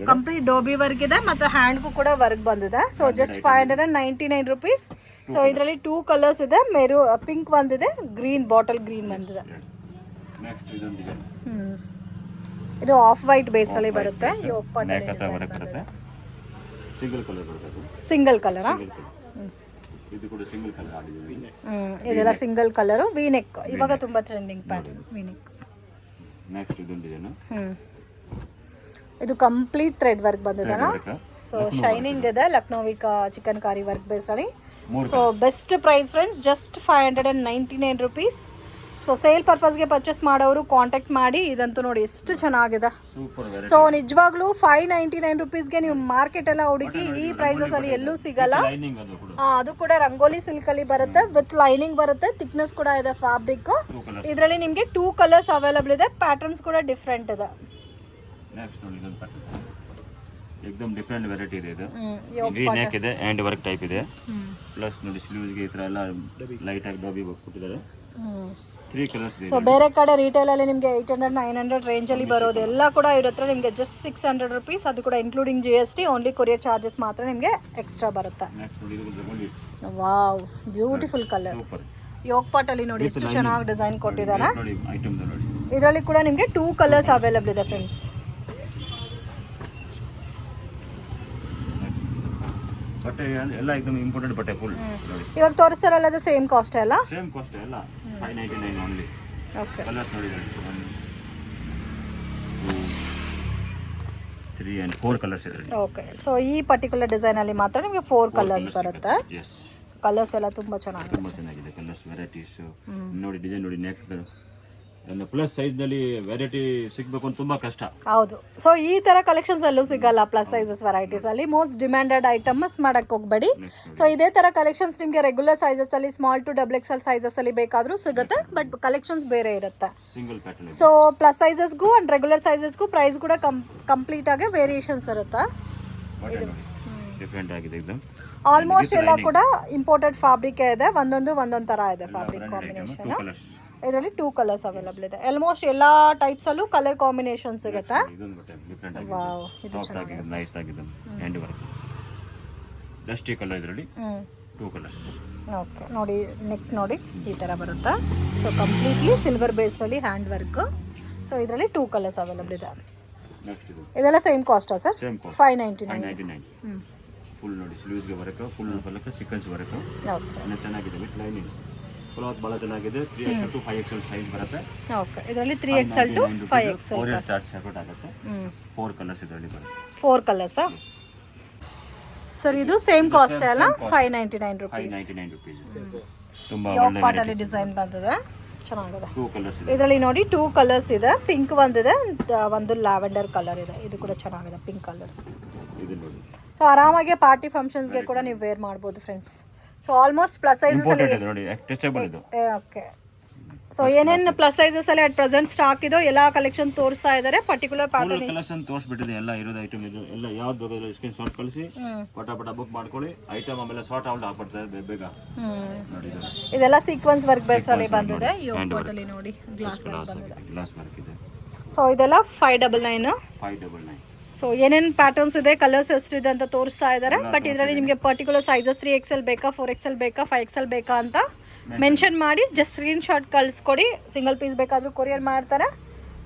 ಕಂಪ್ಲೀಟ್ ಡೋಬಿ ವರ್ಕ್ ಇದೆ ಮತ್ತೆ ಹ್ಯಾಂಡ್ಗೂ ಕೂಡ ವರ್ಕ್ ಬಂದಿದೆ. So just 599 rupees. ಸೊ ಇದರಲ್ಲಿ 2 ಕಲರ್ಸ್ ಇದೆ. ಪಿಂಕ್ ಒಂದಿದೆ, ಗ್ರೀನ್ ಬಾಟಲ್ ಗ್ರೀನ್ ಬಂದಿದೆ. ಇದು ಆಫ್ ವೈಟ್ ಬೇಸ್ ಅಲ್ಲಿ ಬರುತ್ತೆ. Single colour. ಇದೆಲ್ಲ ಸಿಂಗಲ್ ಕಲರ್. ವಿ ನೆಕ್ ಇವಾಗ ತುಂಬಾ trending pattern V neck. Next ಇದೊಂದಿದೆ. ಇದು ಕಂಪ್ಲೀಟ್ ಥ್ರೆಡ್ ವರ್ಕ್ ಬಂದಿದೆಲ್ಲ. ಸೊ ಶೈನಿಂಗ್ ಇದೆ. ಲಕ್ನೋವಿಕಾ ಚಿಕನ್ ಕಾರಿ ವರ್ಕ್ ಬೇಸ್ಡ್ ಅಲ್ಲಿ. So best price friends. Just 599 rupees. So sale ಪರ್ಪಸ್ಗೆ ಪರ್ಚೇಸ್ ಮಾಡೋರು ಕಾಂಟ್ಯಾಕ್ಟ್ ಮಾಡಿ. ಇದಂತೂ ನೋಡಿ ಎಷ್ಟು ಚೆನ್ನಾಗಿದೆ. ಸೊ ನಿಜವಾಗ್ಲೂ 599 ರುಪೀಸ್ಗೆ ನೀವು ಮಾರ್ಕೆಟ್ ಎಲ್ಲ ಹುಡುಕಿ ಈ ಪ್ರೈಸಸ್ ಅಲ್ಲಿ ಎಲ್ಲೂ ಸಿಗಲ್ಲ. ಅದು ಕೂಡ ರಂಗೋಲಿ ಸಿಲ್ಕ್ ಅಲ್ಲಿ ಬರುತ್ತೆ. ವಿತ್ ಲೈನಿಂಗ್ ಬರುತ್ತೆ. ಥಿಕ್ನೆಸ್ ಕೂಡ ಇದೆ ಫ್ಯಾಬ್ರಿಕ್. ಇದರಲ್ಲಿ ನಿಮಗೆ 2 ಕಲರ್ಸ್ ಅವೈಲಬಲ್ ಇದೆ. ಪ್ಯಾಟರ್ನ್ಸ್ ಕೂಡ ಡಿಫ್ರೆಂಟ್ ಇದೆ. एकदम डिफरेंट ವೆರೈಟಿ ಇದೆ ಇದು. ವಿ ನೆಕ್ ಇದೆ ಹ್ಯಾಂಡ್ ವರ್ಕ್ ಟೈಪ್ ಇದೆ. ಪ್ಲಸ್ ನೋಡಿ ಸ್ಲೀವ್ಸ್ ಗೆ ಈ ತರ ಎಲ್ಲ ಲೈಟ್ ಆಗಿ ಡೋಬಿ ಕೊಟ್ಟಿದ್ದಾರೆ. 3 ಕಲರ್ಸ್ ಇದೆ. ಸೊ ಬೇರೆ ಕಡೆ ರಿಟೇಲ್ ಅಲ್ಲಿ ನಿಮಗೆ 800 900 ರೇಂಜ್ ಅಲ್ಲಿ ಬರೋದು ಎಲ್ಲ ಕೂಡ ಇರುತ್ತೆ. ನಿಮಗೆ ಜಸ್ಟ್ 600 ರುಪೀಸ್. ಅದು ಕೂಡ including GST. Only courier charges ಮಾತ್ರ ನಿಮಗೆ ಎಕ್ಸ್ಟ್ರಾ ಬರುತ್ತೆ. Wow beautiful colour. ಯೋಗ್ ಪಾಟ್ ಅಲ್ಲಿ ನೋಡಿ ಎಷ್ಟು ಚೆನ್ನಾಗಿ ಡಿಸೈನ್ ಕೊಟ್ಟಿದ್ದಾರೆ. ಇದರಲ್ಲಿ ಕೂಡ ನಿಮಗೆ 2 ಕಲರ್ಸ್ ಅವೈಲಬಲ್ ಇದೆ ಫ್ರೆಂಡ್ಸ್. ಬಟ್ಟೆ ಎಲ್ಲ एकदम ಇಂಪೋರ್ಟೆಡ್ ಬಟ್ಟೆ ಫುಲ್. ಇವಾಗ ತೋರಿಸ್ತಾರಲ್ಲ ಅದು ಸೇಮ್ ಕಾಸ್ಟ್ ಅಲ್ಲ? ಸೇಮ್ ಕಾಸ್ಟ್ ಎಲ್ಲ 599 ಓನ್ಲಿ. ಓಕೆ. ಕಲರ್ಸ್ ನೋಡಿ 1 2 3 and 4 ಕಲರ್ಸ್ ಇದೆ. ಓಕೆ. ಸೊ ಈ ಪರ್ಟಿಕ್ಯುಲರ್ ಡಿಸೈನ್ ಅಲ್ಲಿ ಮಾತ್ರ ನಿಮಗೆ 4 ಕಲರ್ಸ್ ಬರುತ್ತೆ. ಎಸ್. ಕಲರ್ಸ್ ಎಲ್ಲ ತುಂಬಾ ಚೆನ್ನಾಗಿದೆ. ತುಂಬಾ ಚೆನ್ನಾಗಿದೆ ಕಲರ್ಸ್ ವೆರೈಟೀಸ್. ನೋಡಿ ಡಿಸೈನ್ ನೋಡಿ ನೆಕ್ ಪ್ಲಸ್ ಸೈಜ್ನಲ್ಲಿ ವೆರೈಟಿ ಸಿಗಬೇಕು ಅಂತ ತುಂಬ ಕಷ್ಟ. ಹೌದು. ಸೊ ಈ ತರ ಕಲೆಕ್ಷನ್ಸ್ ಅಲ್ಲೂ ಸಿಗಲ್ಲ ಪ್ಲಸ್ ಸೈಜಸ್ ವೆರೈಟೀಸ್ ಅಲ್ಲಿ. ಮೋಸ್ಟ್ ಡಿಮ್ಯಾಂಡೆಡ್ ಐಟಮ್ಸ್ ಮಾಡಕ್ ಹೋಗ್ಬೇಡಿ. ಸೊ ಇದೇ ತರ ಕಲೆಕ್ಷನ್ಸ್ ನಿಮಗೆ ರೆಗ್ಯುಲರ್ ಸೈಜಸ್ ಅಲ್ಲಿ small to double XL sizes ಅಲ್ಲಿ ಬೇಕಾದ್ರೂ ಸಿಗುತ್ತೆ, ಬಟ್ ಕಲೆಕ್ಷನ್ಸ್ ಬೇರೆ ಇರುತ್ತೆ. Single pattern. ಸೊ ಪ್ಲಸ್ ಸೈಜಸ್ಗೂ ಅಂಡ್ ರೆಗ್ಯುಲರ್ ಸೈಜಸ್ಗೂ ಪ್ರೈಸ್ ಕೂಡ ಕಂಪ್ಲೀಟ್ ಆಗಿ ವೇರಿಯೇಷನ್ಸ್ ಇರುತ್ತೆ. ಡಿಫ್ರೆಂಟ್ ಆಗಿದೆ ಇದು. ಆಲ್ಮೋಸ್ಟ್ ಎಲ್ಲ ಕೂಡ ಇಂಪೋರ್ಟೆಡ್ ಫ್ಯಾಬ್ರಿಕ್ ಇದೆ, ಒಂದೊಂದು ತರ ಇದೆ ಫ್ಯಾಬ್ರಿಕ್ ಕಾಂಬಿನೇಷನ್. ಇದರಲ್ಲಿ 2 ಕಲರ್ಸ್ ಅವೈಲಬಲ್ ಇದೆ. ಆಲ್ಮೋಸ್ಟ್ ಎಲ್ಲಾ ಟೈಪ್ಸ್ ಅಲ್ಲೂ ಕಲರ್ ಕಾಂಬಿನೇಷನ್ ಸಿಗುತ್ತೆ. ವಾವ್, ಇದು ಚೆನ್ನಾಗಿದೆ, ನೈಸ್ ಆಗಿದೆ. ಹ್ಯಾಂಡ್ ವರ್ಕ್ ಡಸ್ಟಿ ಕಲರ್, ಇದರಲ್ಲಿ 2 ಕಲರ್ಸ್. ಓಕೆ, ನೋಡಿ ನೆಕ್ ನೋಡಿ ಈ ತರ ಬರುತ್ತೆ. ಸೊ ಕಂಪ್ಲೀಟ್ಲಿ ಸಿಲ್ವರ್ ಬೇಸ್ಡ್ ಅಲ್ಲಿ ಹ್ಯಾಂಡ್ ವರ್ಕ್. ಸೊ ಇದರಲ್ಲಿ 2 ಕಲರ್ಸ್ ಅವೈಲಬಲ್ ಇದೆ. ಇದೆಲ್ಲ ಸೇಮ್ ಕಾಸ್ಟಾ ಸರ್? Same cost, 599. ಫುಲ್ ನೋಡಿ ಸ್ಲೀವ್ಸ್ಗೆ ಬರಕ್ಕೆ, ಫುಲ್ ಬರಕ್ಕೆ ಸೀಕ್ವೆನ್ಸ್ ಬರಕ್ಕೆ. ಓಕೆ, ಚೆನ್ನಾಗಿದೆ ವಿತ್ ಲೈನಿಂಗ್. ಕ್ಲಾತ್ ಭಾಳ ಚೆನ್ನಾಗಿದೆ. 3XL to 5XL ಸೈಜ್ ಬರುತ್ತೆ. ಓಕೆ, ಇದರಲ್ಲಿ 3XL to 5XL courier charge separate ಆಗುತ್ತೆ. 4 ಕಲರ್ಸ್ ಇದರಲ್ಲಿ ಬರುತ್ತೆ. 4 ಕಲರ್ಸ್ ಸರ್. ಇದು ಸೇಮ್ ಕಾಸ್ಟ್ ಅಲ್ಲ? 599 rupees. 599 rupees. ತುಂಬಾ ಯೋಗ್ ಪಾಟಲ್ಲಿ ಡಿಸೈನ್ ಬಂದಿದೆ, ಚೆನ್ನಾಗಿದೆ. 2 ಕಲರ್ಸ್ ಇದೆ ಇದರಲ್ಲಿ ನೋಡಿ 2 ಕಲರ್ಸ್ ಇದೆ. ಪಿಂಕ್ ಒಂದಿದೆ, ಒಂದು ಲ್ಯಾವೆಂಡರ್ ಕಲರ್ ಇದೆ. ಇದು ಕೂಡ ಚೆನ್ನಾಗಿದೆ, ಪಿಂಕ್ ಕಲರ್. ಇದು ನೋಡಿ. ಸೊ ಆರಾಮಾಗಿ ಪಾರ್ಟಿ ಫಂಕ್ಷನ್ಸ್ಗೆ ಕೂಡ ನೀವು ವೇರ್ ಮಾಡ್ಬೋದು friends. So almost plus sizes ಅಲ್ಲಿ ನೋಡಿ, ಟಚಬಲ್ ಇದು. ಓಕೆ. ಸೊ ಏನೇನು ಪ್ಲಸ್ ಸೈಜಸ್ ಅಲ್ಲಿ ಅಟ್ ಪ್ರೆಸೆಂಟ್ ಸ್ಟಾಕ್ ಇದೋ ಎಲ್ಲ ಕಲೆಕ್ಷನ್ ತೋರಿಸ್ತಾ ಇದ್ದಾರೆ. ಪರ್ಟಿಕ್ಯುಲರ್ ಪ್ಯಾಟರ್ನ್ ಕಲೆಕ್ಷನ್ ತೋರಿಸ್ಬಿಟ್ಟಿದೆ, ಎಲ್ಲ ಇರೋದು ಐಟಮ್ ಇದು. ಎಲ್ಲ ಯಾವ್ದು ಬೇಕಾದ್ರೆ ಸ್ಕ್ರೀನ್ ಶಾಟ್ ಕಳಿಸಿ ಪಟ ಬುಕ್ ಮಾಡ್ಕೊಳ್ಳಿ. ಐಟಮ್ ಆಮೇಲೆ ಶಾರ್ಟ್ ಔಟ್ ಆಗ್ಬಿಡ್ತಾರೆ ಬೇಗ. ನೋಡಿ ಇದೆಲ್ಲ ಸೀಕ್ವೆನ್ಸ್ ವರ್ಕ್ ಬೇಸ್ಡ್ ಅಲ್ಲಿ ಬಂದಿದೆ. ಯೋಗ್ ಪಾಟಲ್ಲಿ ನೋಡಿ ಗ್ಲಾಸ್ ವರ್ಕ್ ಬಂದಿದೆ. ಗ್ಲಾಸ್ ವರ್ಕ್ ಇದೆ. ಸೊ ಇದೆಲ್ಲ 599. 599. ಸೊ ಏನೇನು ಪ್ಯಾಟರ್ನ್ಸ್ ಇದೆ, ಕಲರ್ಸ್ ಎಷ್ಟಿದೆ ಅಂತ ತೋರಿಸ್ತಾ ಇದ್ದಾರೆ. ಬಟ್ ಇದರಲ್ಲಿ ನಿಮಗೆ ಪರ್ಟಿಕ್ಯುಲರ್ ಸೈಜಸ್ 3XL ಬೇಕಾ, 4XL ಬೇಕಾ, 5XL ಬೇಕಾ ಅಂತ ಮೆನ್ಷನ್ ಮಾಡಿ ಜಸ್ಟ್ ಸ್ಕ್ರೀನ್ ಶಾಟ್ ಕಳಿಸ್ಕೊಡಿ. ಸಿಂಗಲ್ ಪೀಸ್ ಬೇಕಾದರೂ ಕೊರಿಯರ್ ಮಾಡ್ತಾರೆ.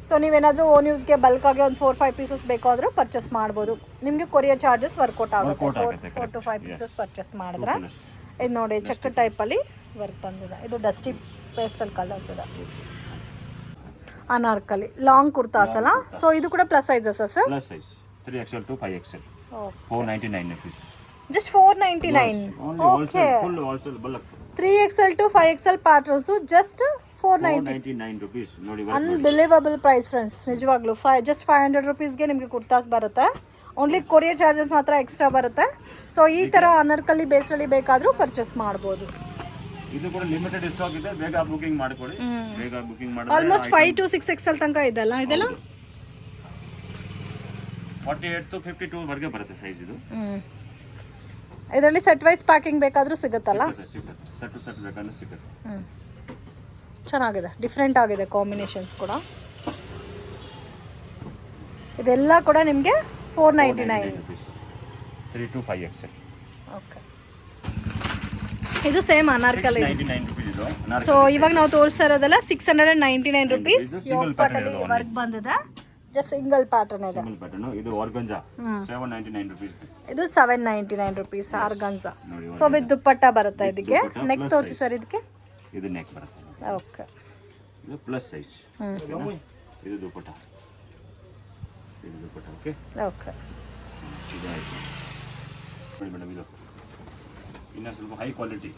ಸೊ ನೀವೇನಾದರೂ ಓನ್ ಯೂಸ್ಗೆ ಬಲ್ಕಾಗಿ ಒಂದು 4-5 ಪೀಸಸ್ ಬೇಕಾದರೂ ಪರ್ಚೇಸ್ ಮಾಡ್ಬೋದು. ನಿಮಗೆ ಕೊರಿಯರ್ ಚಾರ್ಜಸ್ ವರ್ಕೌಟ್ ಆಗುತ್ತೆ. 4 to 5 ಪೀಸಸ್ ಪರ್ಚೇಸ್ ಮಾಡಿದ್ರೆ. ಇದು ನೋಡಿ ಚೆಕ್ ಟೈಪಲ್ಲಿ ವರ್ಕ್ ಬಂದಿದೆ. ಇದು ಡಸ್ಟಿ ಪೇಸ್ಟಲ್ ಕಲರ್ಸ್ ಇದೆ. ಅನಾರ್ಕಲಿ ಲಾಂಗ್ ಕುರ್ತಾಸ್ ಅಲ್ಲ? ಸೊ ಇದು ಕೂಡ plus sizes sir? Plus size 3XL to 5XL. 499 rupees. Just 499. Okay. Full wholesale bulk. 3XL to 5XL patterns just 499 rupees. ನೋಡಿ, ಅನ್ಬಿಲೀವಬಲ್ ಪ್ರೈಸ್ ಫ್ರೆಂಡ್ಸ್. ನಿಜವಾಗ್ಲೂ ಜಸ್ಟ್ 500 rupeesಗೆ ನಿಮಗೆ ಕುರ್ತಾಸ್ ಬರುತ್ತೆ. ಓನ್ಲಿ ಕೊರಿಯರ್ ಚಾರ್ಜಸ್ ಮಾತ್ರ extra ಬರುತ್ತೆ. ಸೊ ಈ ಥರ ಅನರ್ಕಲಿ ಬೇಸ್ಡಲ್ಲಿ ಬೇಕಾದರೂ ಪರ್ಚೇಸ್ ಮಾಡ್ಬೋದು. ಇದು ಕೂಡ ಲಿಮಿಟೆಡ್ ಸ್ಟಾಕ್ ಇದೆ, ಬೇಗ ಬುಕಿಂಗ್ ಮಾಡ್ಕೊಳ್ಳಿ. ಬೇಗ ಬುಕಿಂಗ್ ಮಾಡಿ. ಆಲ್ಮೋಸ್ಟ್ 5 to 6XL ತನಕ ಇದೆಲ್ಲ. ಇದೆಲ್ಲ 48 to 52 ವರೆಗೆ ಬರುತ್ತೆ ಸೈಜ್ ಇದು. ಇದರಲ್ಲಿ ಸೆಟ್ ವೈಸ್ ಪ್ಯಾಕಿಂಗ್ ಬೇಕಾದರೂ ಸಿಗುತ್ತಲ್ಲ? ಸಿಗುತ್ತೆ. ಸೆಟ್ ಟು ಸೆಟ್ ಬೇಕಾದ್ರೆ ಸಿಗುತ್ತೆ. ಚೆನ್ನಾಗಿದೆ, ಡಿಫ್ರೆಂಟ್ ಆಗಿದೆ ಕಾಂಬಿನೇಷನ್ಸ್ ಕೂಡ. ಇದೆಲ್ಲ ಕೂಡ ನಿಮಗೆ 499. 3 to 5XL. ಓಕೆ, ಇದು ಸೇಮ್ ಅನಾರ್ಕಲಿ. 99 rupees ಇದು. ಸೊ ಇವಾಗ ನಾವು ತೋರಿಸ್ತಾ ಇರೋದೆಲ್ಲ 699 rupees. ಯೋಗ್ ಪಾಟಲ್ಲಿ ವರ್ಕ್ ಬಂದಿದೆ. ಜಸ್ಟ್ ಸಿಂಗಲ್ ಪ್ಯಾಟರ್ನ್ ಇದೆ. Single pattern. ಇದು ಆರ್ಗಂಜಾ 799 rupees. ಇದು 799 rupees ಆರ್ಗಂಜಾ. ಸೊ ವಿತ್ ದುಪ್ಪಟ್ಟ ಬರುತ್ತೆ. ಇದಕ್ಕೆ ನೆಕ್ ತೋರಿಸಿ ಸರ್. ಇದಕ್ಕೆ ಇದು ನೆಕ್ ಬರುತ್ತೆ. ಓಕೆ, ಇದು ಪ್ಲಸ್ ಸೈಜ್. ಇದು ದುಪ್ಪಟ್ಟ. ಇದು ದುಪ್ಪಟ್ಟ. Okay okay. ಇದು ಆಯ್ತು ಮೇಡಮ್. ಇದು ಇನ್ನ ಸ್ವಲ್ಪ ಹೈ ಕ್ವಾಲಿಟಿ,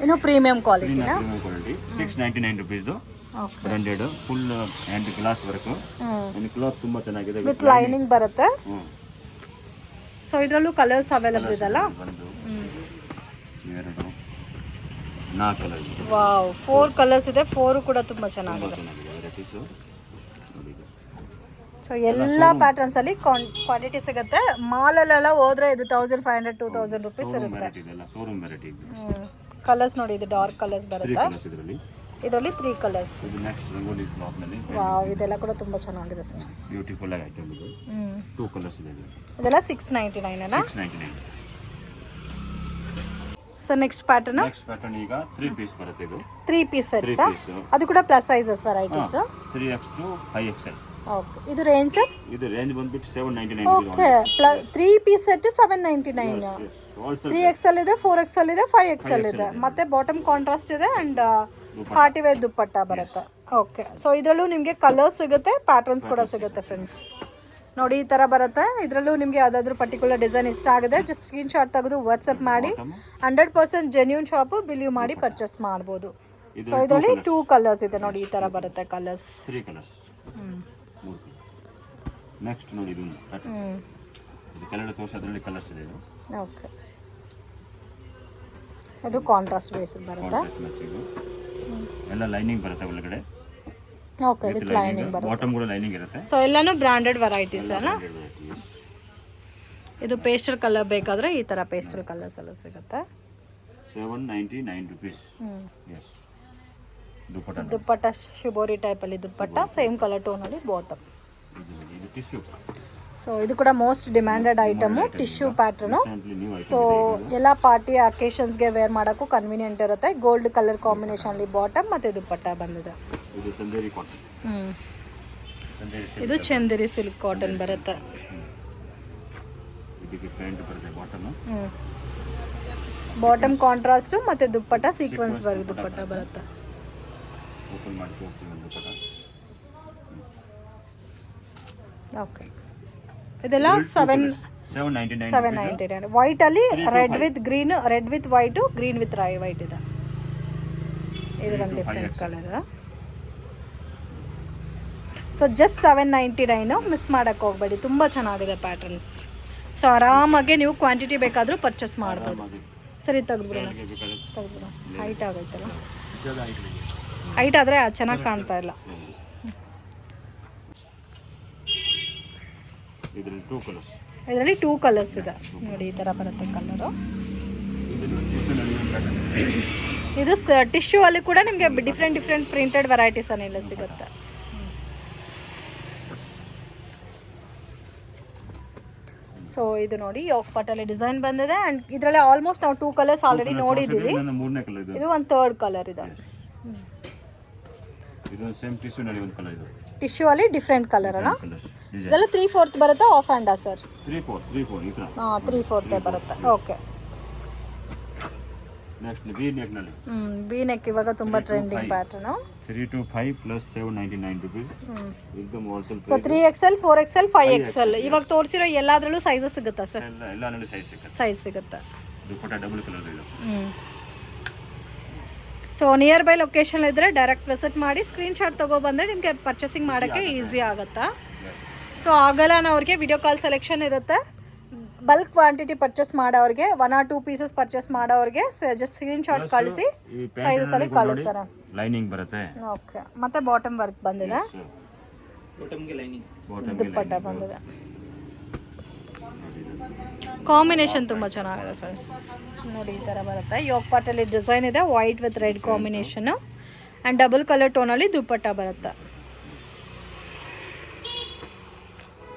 ಇನ್ನು ಪ್ರೀಮಿಯಂ ಕ್ವಾಲಿಟಿನಾ? Premium quality 699 rupees. Branded full hand glass work. Cloth ತುಂಬಾ ಚೆನ್ನಾಗಿದೆ, ವಿತ್ ಲೈನಿಂಗ್ ಬರುತ್ತೆ. ಸೊ ಇದರಲ್ಲೂ ಕಲರ್ಸ್ ಅವೈಲಬಲ್ ಇದೆಲ್ಲ. 4 ಕಲರ್. ವಾವ್, 4 ಕಲರ್ಸ್ ಇದೆ. 4 ಕೂಡ ತುಂಬಾ ಚೆನ್ನಾಗಿದೆ. ಸೊ ಎಲ್ಲ ಪ್ಯಾಟರ್ನ್ಸ್ ಅಲ್ಲಿ ಕ್ವಾಂಟಿಟಿ ಸಿಗುತ್ತೆ. ಮಾಲಲ್ಲೆಲ್ಲ ಹೋದ್ರೆ ಇದು 1500 2000 rupees ಇರುತ್ತೆ. Showroom variety. ಕಲರ್ಸ್ ನೋಡಿ, ಇದು ಡಾರ್ಕ್ ಕಲರ್ಸ್ ಬರುತ್ತೆ. ಇದರಲ್ಲಿ 3 ಕಲರ್ಸ್. ಇದು ನೆಕ್ಸ್ಟ್ ರಂಗೋಲಿ ಬ್ಲಾಕ್ ನಲ್ಲಿ. ವಾವ್, ಇದೆಲ್ಲ ಕೂಡ ತುಂಬಾ ಚೆನ್ನಾಗಿದೆ ಸರ್. ಬ್ಯೂಟಿಫುಲ್ ಆಗಿ ಐಟಮ್ ಇದು. 2 ಕಲರ್ಸ್ ಇದೆ. ಇದೆಲ್ಲ 699 ಅಣ್ಣ? 699. ಸೊ ನೆಕ್ಸ್ಟ್ ಪ್ಯಾಟರ್ನ್ ಈಗ 3 ಪೀಸ್ ಬರುತ್ತೆ. ಇದು 3 ಪೀಸ್ ಸೆಟ್ಸ್. ಅದು ಕೂಡ plus sizes varieties. 3X to 5XL. Okay, ಇದು ರೇಂಜ್ ಸರ್? ಇದು ರೇಂಜ್ ಬಂದ್ಬಿಟ್ಟು 799. Okay, 3 piece set 799. 3XL ಇದೆ, 4XL ಇದೆ, 5XL ಇದೆ. ಮತ್ತೆ ಬಾಟಮ್ ಕಾಂಟ್ರಾಸ್ಟ್ ಇದೆ ಅಂಡ್ ಪಾರ್ಟಿ ವೇರ್ ದುಪ್ಪಟ್ಟ ಬರುತ್ತೆ. ಓಕೆ, ಸೊ ಇದರಲ್ಲೂ ನಿಮಗೆ ಕಲರ್ಸ್ ಸಿಗುತ್ತೆ, ಪ್ಯಾಟರ್ನ್ಸ್ ಕೂಡ ಸಿಗುತ್ತೆ ಫ್ರೆಂಡ್ಸ್. ನೋಡಿ ಈ ಥರ ಬರುತ್ತೆ. ಇದರಲ್ಲೂ ನಿಮಗೆ ಯಾವುದಾದ್ರೂ ಪರ್ಟಿಕ್ಯುಲರ್ ಡಿಸೈನ್ ಇಷ್ಟ ಆಗಿದೆ ಜಸ್ಟ್ ಸ್ಕ್ರೀನ್ ಶಾಟ್ ತೆಗೆದು ವಾಟ್ಸಪ್ ಮಾಡಿ. 100% ಜೆನ್ಯೂನ್ ಶಾಪು, ಬಿಲ್ ಮಾಡಿ ಪರ್ಚೇಸ್ ಮಾಡ್ಬೋದು. ಇದು ಸೊ ಇದರಲ್ಲಿ 2 ಕಲರ್ಸ್ ಇದೆ ನೋಡಿ, ಈ ಥರ ಬರುತ್ತೆ ಕಲರ್ಸ್. 3 ಕಲರ್ಸ್. 3 ಕಲರ್. ನೆಕ್ಸ್ಟ್ ನೋಡಿ ಇದು ಪ್ಯಾಟರ್ನ್. ಇದು ಕೆಳಗಡೆ ತೋರಿಸೋದ್ರಲ್ಲಿ ಕಲರ್ಸ್ ಇದೆ ಇದು. ಓಕೆ, ಇದು ಕಾಂಟ್ರಾಸ್ಟ್ ಬೇಸ್ ಬರುತ್ತೆ. ಕಾಂಟ್ರಾಸ್ಟ್ ಮ್ಯಾಚ್ ಇದು. ಎಲ್ಲ ಲೈನಿಂಗ್ ಬರುತ್ತೆ ಒಳಗಡೆ. ಓಕೆ, ವಿತ್ ಲೈನಿಂಗ್ ಬರುತ್ತೆ. ಬಾಟಮ್ ಕೂಡ ಲೈನಿಂಗ್ ಇರುತ್ತೆ. ಸೊ ಎಲ್ಲಾನು ಬ್ರಾಂಡೆಡ್ ವೆರೈಟೀಸ್ ಅಲ್ಲ. ಇದು ಪೇಸ್ಟಲ್ ಕಲರ್ ಬೇಕಾದ್ರೆ ಈ ಥರ ಪೇಸ್ಟಲ್ ಕಲರ್ಸ್ ಎಲ್ಲ ಸಿಗುತ್ತೆ. 799 rupees. ಎಸ್. ದುಪ್ಪಟ್ಟ ಶಿಬೋರಿ ಟೈಪಲ್ಲಿ ದುಪ್ಪಟ್ಟ, ಸೇಮ್ ಕಲರ್ ಟೋನಲ್ಲಿ ಬಾಟಮ್. ಇದು ಟಿಶ್ಯೂ. ಸೊ ಇದು ಕೂಡ most demanded item, tissue pattern. So ಎಲ್ಲ ಪಾರ್ಟಿ ಅಕೇಶನ್ಸ್ಗೆ ವೇರ್ ಮಾಡೋಕ್ಕೂ ಕನ್ವೀನಿಯೆಂಟ್ ಇರುತ್ತೆ. ಗೋಲ್ಡ್ ಕಲರ್ ಕಾಂಬಿನೇಷನ್ಲಿ ಬಾಟಮ್ ಮತ್ತು ದುಪ್ಪಟ್ಟ ಬಂದಿದೆ. ಇದು ಚಂದೇರಿ ಕಾಟನ್. ಇದು ಚಂದೇರಿ ಸಿಲ್ಕ್ ಕಾಟನ್ ಬರುತ್ತೆ. ಇದಕ್ಕೆ ಪ್ಯಾಂಟ್ ಬರುತ್ತೆ ಬಾಟಮ್. ಬಾಟಮ್ ಕಾಂಟ್ರಾಸ್ಟು ಮತ್ತು ದುಪ್ಪಟ್ಟ ಸೀಕ್ವೆನ್ಸ್ ವರ್ಕ್ ದುಪ್ಪಟ್ಟ ಬರುತ್ತೆ. ಓಪನ್ ಮಾಡಿ ತೋರಿಸ್ತೀವಿ ಒಂದು ದುಪ್ಪಟ್ಟ. ಓಕೆ, ಇದೆಲ್ಲ 799. ವೈಟಲ್ಲಿ red with green, red with white, green with white ಇದೆ. ಇದು ಒಂದು different colour. So just 799. Miss ಮಾಡೋಕ್ಕೆ ಹೋಗಬೇಡಿ, ತುಂಬ ಚೆನ್ನಾಗಿದೆ ಪ್ಯಾಟರ್ನ್ಸ್. ಸೊ ಆರಾಮಾಗಿ ನೀವು ಕ್ವಾಂಟಿಟಿ ಬೇಕಾದರೂ ಪರ್ಚೇಸ್ ಮಾಡ್ಬೋದು. ಸರಿ, ತೆಗೆದ್ಬಿಡೋಣ. ಹೈಟ್ ಆಗೈತಲ್ಲ, ಹೈಟ್ ಆದರೆ ಚೆನ್ನಾಗಿ ಕಾಣ್ತಾ ಇಲ್ಲ. ಇದರಲ್ಲಿ 2 ಕಲರ್ಸ್ ಇದೆ ನೋಡಿ, ಈ ಥರ ಬರುತ್ತೆ ಕಲರು. ಇದು ಟಿಶ್ಯೂ ಅಲ್ಲಿ ಕೂಡ ನಿಮಗೆ ಡಿಫ್ರೆಂಟ್ ಪ್ರಿಂಟೆಡ್ ವೆರೈಟೀಸ್ ಅನ್ನೆಲ್ಲ ಸಿಗುತ್ತೆ. ಸೊ ಇದು ನೋಡಿ ಯೋಗ್ ಪಟ್ಟಲ್ಲಿ ಡಿಸೈನ್ ಬಂದಿದೆ. ಆ್ಯಂಡ್ ಇದರಲ್ಲಿ ಆಲ್ಮೋಸ್ಟ್ ನಾವು 2 ಕಲರ್ಸ್ ಆಲ್ರೆಡಿ ನೋಡಿದ್ದೀವಿ. ಇದು ಒಂದು 3rd ಕಲರ್ ಇದೆ. ಟಿಶ್ಯೂ ಅಲ್ಲಿ ಡಿಫ್ರೆಂಟ್ ಕಲರ್ ಅಲ್ಲ. ಇದೆಲ್ಲ 3/4 ಬರುತ್ತೆ, ಆಫ್ ಹ್ಯಾಂಡಾ ಸರ್? 3/4 ಬರುತ್ತೆ. ಓಕೆ, ನೆಕ್ಸ್ಟ್ ವಿ ನೆಕ್ ನಲ್ಲಿ. ವಿ ನೆಕ್ ಇವಾಗ ತುಂಬಾ trending pattern. 3 to 5 plus 799 rupees. एकदम wholesale. So 3XL 4XL 5XL ಇವಾಗ ತೋರಿಸಿರೋ ಎಲ್ಲಾದ್ರಲ್ಲೂ ಸೈಜಸ್ ಸಿಗುತ್ತಾ ಸರ್? ಎಲ್ಲಾನಲ್ಲೂ ಸೈಜ್ ಸಿಗುತ್ತೆ. ದುಪ್ಪಟ್ಟ ಡಬಲ್ ಕಲರ್ ಇದೆ. ಸೊ ನಿಯರ್ ಬೈ ಲೊಕೇಶನ್ ಇದ್ರೆ ಡೈರೆಕ್ಟ್ ವಿಸಿಟ್ ಮಾಡಿ ಸ್ಕ್ರೀನ್ಶಾಟ್ ತಗೊಬಂದ್ರೆ ನಿಮಗೆ ಪರ್ಚೇಸಿಂಗ್ ಮಾಡೋಕ್ಕೆ ಈಸಿ ಆಗುತ್ತಾ. ಸೊ ಆಗಲ್ಲ ಅವ್ರಿಗೆ ವಿಡಿಯೋ ಕಾಲ್ ಸೆಲೆಕ್ಷನ್ ಇರುತ್ತೆ. ಬಲ್ಕ್ ಕ್ವಾಂಟಿಟಿ ಪರ್ಚೇಸ್ ಮಾಡೋರಿಗೆ 1 or 2 ಪೀಸಸ್ ಪರ್ಚೇಸ್ ಮಾಡೋರಿಗೆ ಜಸ್ಟ್ ಸ್ಕ್ರೀನ್ಶಾಟ್ ಕಳಿಸಿ ಸೈಜಸ್ ಅಲ್ಲಿ ಕಳಿಸ್ತಾರೆ. ಲೈನಿಂಗ್ ಬರುತ್ತೆ. ಓಕೆ, ಮತ್ತೆ ಬಾಟಮ್ ವರ್ಕ್ ಬಂದಿದೆ, ದುಪ್ಪಟ್ಟ ಬಂದಿದೆ. ಕಾಂಬಿನೇಷನ್ ತುಂಬ ಚೆನ್ನಾಗಿದೆ ಫ್ರೆಂಡ್ಸ್ ನೋಡಿ, ಈ ಥರ ಬರುತ್ತೆ. ಯೋಗ್ ಪಾಟಲ್ಲಿ ಡಿಸೈನ್ ಇದೆ, white with red combination and double colour ಟೋನಲ್ಲಿ ದುಪ್ಪಟ್ಟ ಬರುತ್ತೆ.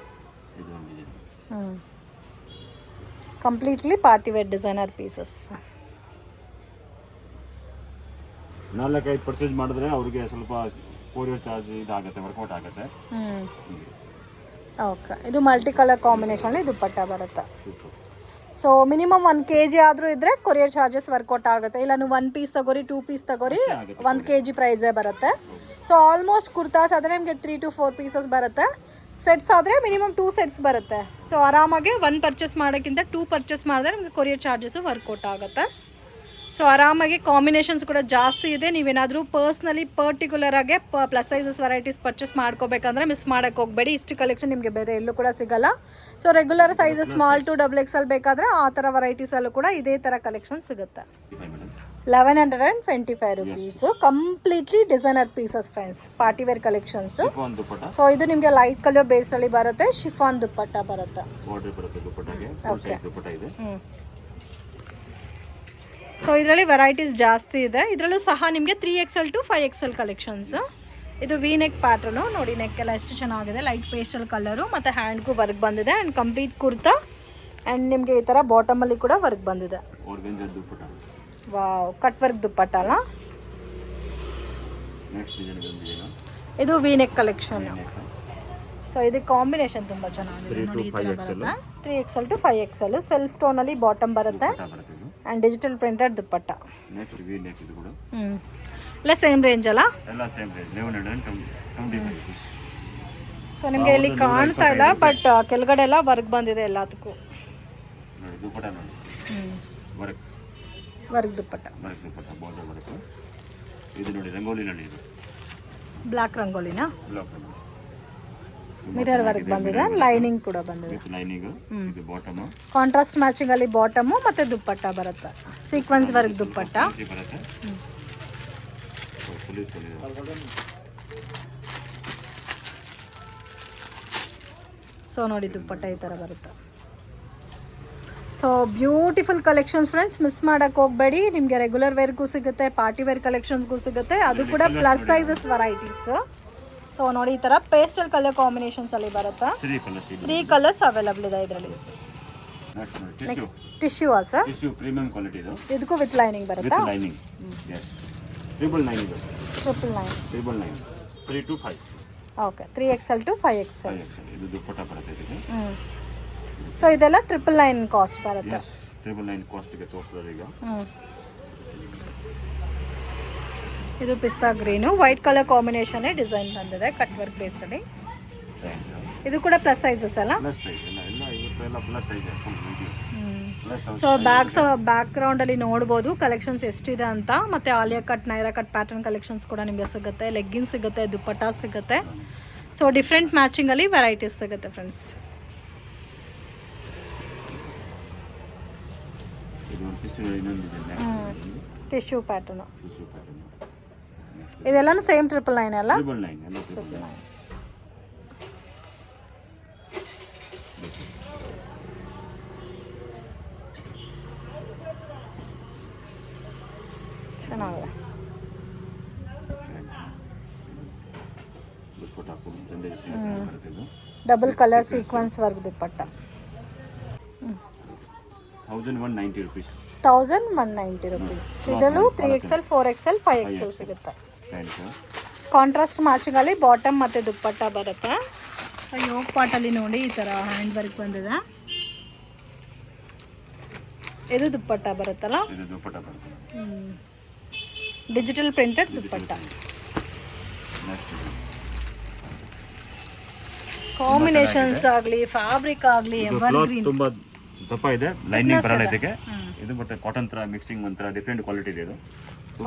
Completely party wear designer pieces. 4-5 purchase ಮಾಡಿದ್ರೆ ಅವ್ರಿಗೆ ಸ್ವಲ್ಪ ಕೊರಿಯರ್ ಚಾರ್ಜ್ ಇದಾಗುತ್ತೆ, ವರ್ಕೌಟ್ ಆಗುತ್ತೆ. ಓಕೆ, ಇದು ಮಲ್ಟಿ ಕಲರ್ ಕಾಂಬಿನೇಷನಲ್ಲಿ ದುಪ್ಪಟ್ಟ ಬರುತ್ತೆ. ಸೊ ಮಿನಿಮಮ್ 1 kg ಆದರೂ ಇದ್ದರೆ ಕೊರಿಯರ್ ಚಾರ್ಜಸ್ ವರ್ಕೌಟ್ ಆಗುತ್ತೆ. ಇಲ್ಲ ನೀವು 1 ಪೀಸ್ ತಗೋರಿ 2 ಪೀಸ್ ತಗೋರಿ 1 kg ಪ್ರೈಸೇ ಬರುತ್ತೆ. ಸೊ ಆಲ್ಮೋಸ್ಟ್ ಕುರ್ತಾಸ್ ಆದರೆ ನಿಮಗೆ 3 to 4 ಪೀಸಸ್ ಬರುತ್ತೆ. ಸೆಟ್ಸ್ ಆದರೆ ಮಿನಿಮಮ್ 2 ಸೆಟ್ಸ್ ಬರುತ್ತೆ. ಸೊ ಆರಾಮಾಗಿ 1 ಪರ್ಚೇಸ್ ಮಾಡೋಕ್ಕಿಂತ 2 ಪರ್ಚೇಸ್ ಮಾಡಿದ್ರೆ ನಿಮಗೆ ಕೊರಿಯರ್ ಚಾರ್ಜಸ್ಸು ವರ್ಕೌಟ್ ಆಗುತ್ತೆ. ಸೊ ಆರಾಮಾಗಿ ಕಾಂಬಿನೇಷನ್ಸ್ ಕೂಡ ಜಾಸ್ತಿ ಇದೆ. ನೀವೇನಾದರೂ ಪರ್ಸ್ನಲಿ ಪರ್ಟಿಕ್ಯುಲರ್ ಆಗಿ ಪ್ಲಸ್ ಸೈಜಸ್ ವೆರೈಟೀಸ್ ಪರ್ಚೇಸ್ ಮಾಡ್ಕೋಬೇಕಂದ್ರೆ ಮಿಸ್ ಮಾಡೋಕ್ಕೆ ಹೋಗಬೇಡಿ. ಇಷ್ಟು ಕಲೆಕ್ಷನ್ ನಿಮಗೆ ಬೇರೆ ಎಲ್ಲೂ ಕೂಡ ಸಿಗಲ್ಲ. So regular sizes small to XXL ಬೇಕಾದರೆ ಆ ಥರ ವೆರೈಟೀಸಲ್ಲೂ ಕೂಡ ಇದೇ ಥರ ಕಲೆಕ್ಷನ್ ಸಿಗುತ್ತೆ. 1125 rupees. Completely designer pieces friends, party wear collections. So ಇದು ನಿಮಗೆ ಲೈಟ್ ಕಲರ್ ಬೇಸಲ್ಲಿ ಬರುತ್ತೆ, ಶಿಫಾನ್ ದುಪ್ಪಟ್ಟ ಬರುತ್ತೆ. ಓಕೆ, ಸೊ ಇದರಲ್ಲಿ ವೆರೈಟೀಸ್ ಜಾಸ್ತಿ ಇದೆ. ಇದರಲ್ಲೂ ಸಹ ನಿಮಗೆ 3XL to 5XL ಕಲೆಕ್ಷನ್ಸ್. ಇದು ವಿ ನೆಕ್ ಪ್ಯಾಟರ್ನು ನೋಡಿ, ನೆಕ್ ಎಲ್ಲ ಎಷ್ಟು ಚೆನ್ನಾಗಿದೆ, ಲೈಟ್ ಪೇಸ್ಟಲ್ ಕಲರು ಮತ್ತು ಹ್ಯಾಂಡ್ಗೂ ವರ್ಕ್ ಬಂದಿದೆ ಆ್ಯಂಡ್ ಕಂಪ್ಲೀಟ್ ಕುರ್ತಾ ಆ್ಯಂಡ್ ನಿಮಗೆ ಈ ಥರ ಬಾಟಮಲ್ಲಿ ಕೂಡ ವರ್ಕ್ ಬಂದಿದೆ. ವಾವ್, ಕಟ್ ವರ್ಕ್ ದುಪ್ಪಟ್ಟ ಅಲ್ಲ. ಇದು ವಿ ನೆಕ್ ಕಲೆಕ್ಷನ್. ಸೊ ಇದಕ್ಕೆ ಕಾಂಬಿನೇಷನ್ ತುಂಬ ಚೆನ್ನಾಗಿದೆ ನೋಡಿ, ಈ ಥರ ಬರುತ್ತೆ. 3XL to 5XL ಸೆಲ್ಫ್ ಟೋನಲ್ಲಿ ಬಾಟಮ್ ಬರುತ್ತೆ and digital printed dupatta. Next V neck ಇದು ಕೂಡ ಎಲ್ಲ ಸೇಮ್ ರೇಂಜ್ ಅಲ್ಲ? ಎಲ್ಲ ಸೇಮ್ ರೇಂಜ್ 1125. ಸೊ ನಿಮಗೆ ಇಲ್ಲಿ ಕಾಣ್ತಾ ಇಲ್ಲ, ಬಟ್ ಕೆಳಗಡೆ ಎಲ್ಲ ವರ್ಕ್ ಬಂದಿದೆ ಎಲ್ಲದಕ್ಕೂ. ನೋಡಿ ದುಪ್ಪಟ್ಟ ನೋಡಿ, work work dupatta. Border work. ಇದು ನೋಡಿ ರಂಗೋಲಿನಲ್ಲಿ ಇದು ಬ್ಲ್ಯಾಕ್ ರಂಗೋಲಿನಾ? ಬ್ಲಾಕ್ ಮಿರರ್ ವರ್ಕ್ ಬಂದಿದೆ, ಲೈನಿಂಗ್ ಕೂಡ ಬಂದಿದೆ. With lining. ಇದು ಬಾಟಮ್ ಕಾಂಟ್ರಾಸ್ಟ್ ಮ್ಯಾಚಿಂಗ್ ಅಲ್ಲಿ ಬಾಟಮು ಮತ್ತೆ ದುಪ್ಪಟ್ಟ ಬರುತ್ತೆ, ಸೀಕ್ವೆನ್ಸ್ ವರ್ಕ್ ದುಪ್ಪಟ್ಟ. ಬರುತ್ತೆ. ಸೊ ನೋಡಿ ದುಪ್ಪಟ್ಟ ಈ ಥರ ಬರುತ್ತೆ. So beautiful collections friends, miss ಮಾಡೋಕ್ಕೆ ಹೋಗಬೇಡಿ. ನಿಮಗೆ ರೆಗ್ಯುಲರ್ ವೇರ್ಗೂ ಸಿಗುತ್ತೆ, ಪಾರ್ಟಿ ವೇರ್ ಕಲೆಕ್ಷನ್ಸ್ಗೂ ಸಿಗುತ್ತೆ, ಅದು ಕೂಡ ಪ್ಲಸ್ ಸೈಜಸ್ ವೆರೈಟೀಸ್. ಸೊ ನೋಡಿ ಈ ಥರ ಪೇಸ್ಟಲ್ ಕಲರ್ ಕಾಂಬಿನೇಷನ್ಸಲ್ಲಿ ಬರುತ್ತೆ. 3 ಕಲರ್ಸ್ ಅವೈಲಬಲ್ ಇದೆ ಇದರಲ್ಲಿ. Next tissue sir, tissue premium quality ಇದು. ಇದಕ್ಕೂ ವಿತ್ ಲೈನಿಂಗ್ ಬರುತ್ತಾ? With lining. ಯೆಸ್. 999 ಇದು. 999. 3 to 5. Okay, 3XL to 5XL. ಇದು ದುಪ್ಪಟ್ಟ ಬರುತ್ತೆ ಇದಕ್ಕೆ. ಸೊ ಇದೆಲ್ಲ 999 ಕಾಸ್ಟ್ ಬರುತ್ತೆ. ಯೆಸ್, 999 ಕಾಸ್ಟ್ ಗೆ ತೋರಿಸಿದ್ರೆ ಈಗ. ಇದು ಪಿಸ್ತಾ green white colour combination design ಬಂದಿದೆ, ಕಟ್ ವರ್ಕ್ ಬೇಸ್ಡಲ್ಲಿ. ಇದು ಕೂಡ ಪ್ಲಸ್ ಸೈಜಸ್ ಅಲ್ಲ? ಪ್ಲಸ್ ಸೈಜ್ ಎಲ್ಲ ಇವತ್ತೆಲ್ಲ plus size full video. So background ಅಲ್ಲಿ ನೋಡ್ಬೋದು ಕಲೆಕ್ಷನ್ಸ್ ಎಷ್ಟಿದೆ ಅಂತ. ಮತ್ತೆ Alia cut, Naira cut pattern collections ಕೂಡ ನಿಮಗೆ ಸಿಗುತ್ತೆ, ಲೆಗ್ಗಿನ್ಸ್ ಸಿಗುತ್ತೆ, ದುಪ್ಪಟ್ಟ ಸಿಗುತ್ತೆ. ಸೊ ಡಿಫ್ರೆಂಟ್ ಮ್ಯಾಚಿಂಗ್ ಅಲ್ಲಿ ವೆರೈಟೀಸ್ ಸಿಗುತ್ತೆ ಫ್ರೆಂಡ್ಸ್. ಇದು ಟಿಶ್ಯೂ ಇನ್ನೊಂದಿದೆ, ಟಿಶ್ಯೂ ಪ್ಯಾಟರ್ನ್. ಇದೆಲ್ಲನೂ ಸೇಮ್ 999 ಅಲ್ಲ? 999 ಎಲ್ಲ 999. ಚೆನ್ನಾಗಿದೆ. ದುಪ್ಪಟ್ಟ ಫುಲ್ ಚಂದೇರಿ ಸೀರೆ ಬರುತ್ತೆ ಇದು. ಡಬಲ್ ಕಲರ್ ಸೀಕ್ವೆನ್ಸ್ ವರ್ಕ್ ದುಪ್ಪಟ್ಟ. 1190 rupees. 1190 rupees. ಇದರಲ್ಲೂ 3XL, 4XL, 5XL ಸಿಗುತ್ತೆ. ಕಾಂಟ್ರಾಸ್ಟ್ ಮ್ಯಾಚಿಂಗ್ ಅಲ್ಲಿ ಬಾಟಮ್ ಮತ್ತೆ ದುಪ್ಪಟ್ಟ ಬರುತ್ತೆ. ಯೋಗ್ ಪಾಟಲ್ಲಿ ನೋಡಿ ಈ ಥರ ಹ್ಯಾಂಡ್ ವರ್ಕ್ ಬಂದಿದೆ. ಇದು ದುಪ್ಪಟ್ಟ ಬರುತ್ತಲ್ಲ, ಇದು ದುಪ್ಪಟ್ಟ ಬರುತ್ತೆ. ಡಿಜಿಟಲ್ ಪ್ರಿಂಟೆಡ್ ದುಪ್ಪಟ್ಟ. ಕಾಂಬಿನೇಷನ್ಸ್ ಆಗಲಿ, ಫ್ಯಾಬ್ರಿಕ್ ಆಗಲಿ, ಎವರ್ ಗ್ರೀನ್. ತುಂಬಾ ದಪ್ಪ ಇದೆ, ಲೈನಿಂಗ್ ಬರಲ್ಲ ಇದಕ್ಕೆ. ಇದು ಮತ್ತೆ ಕಾಟನ್ ತರ ಮಿಕ್ಸಿಂಗ್ ಒಂಥರ ಡಿಫರೆಂಟ್ ಕ್ವಾಲಿಟಿ ಇದೆ ಇದು.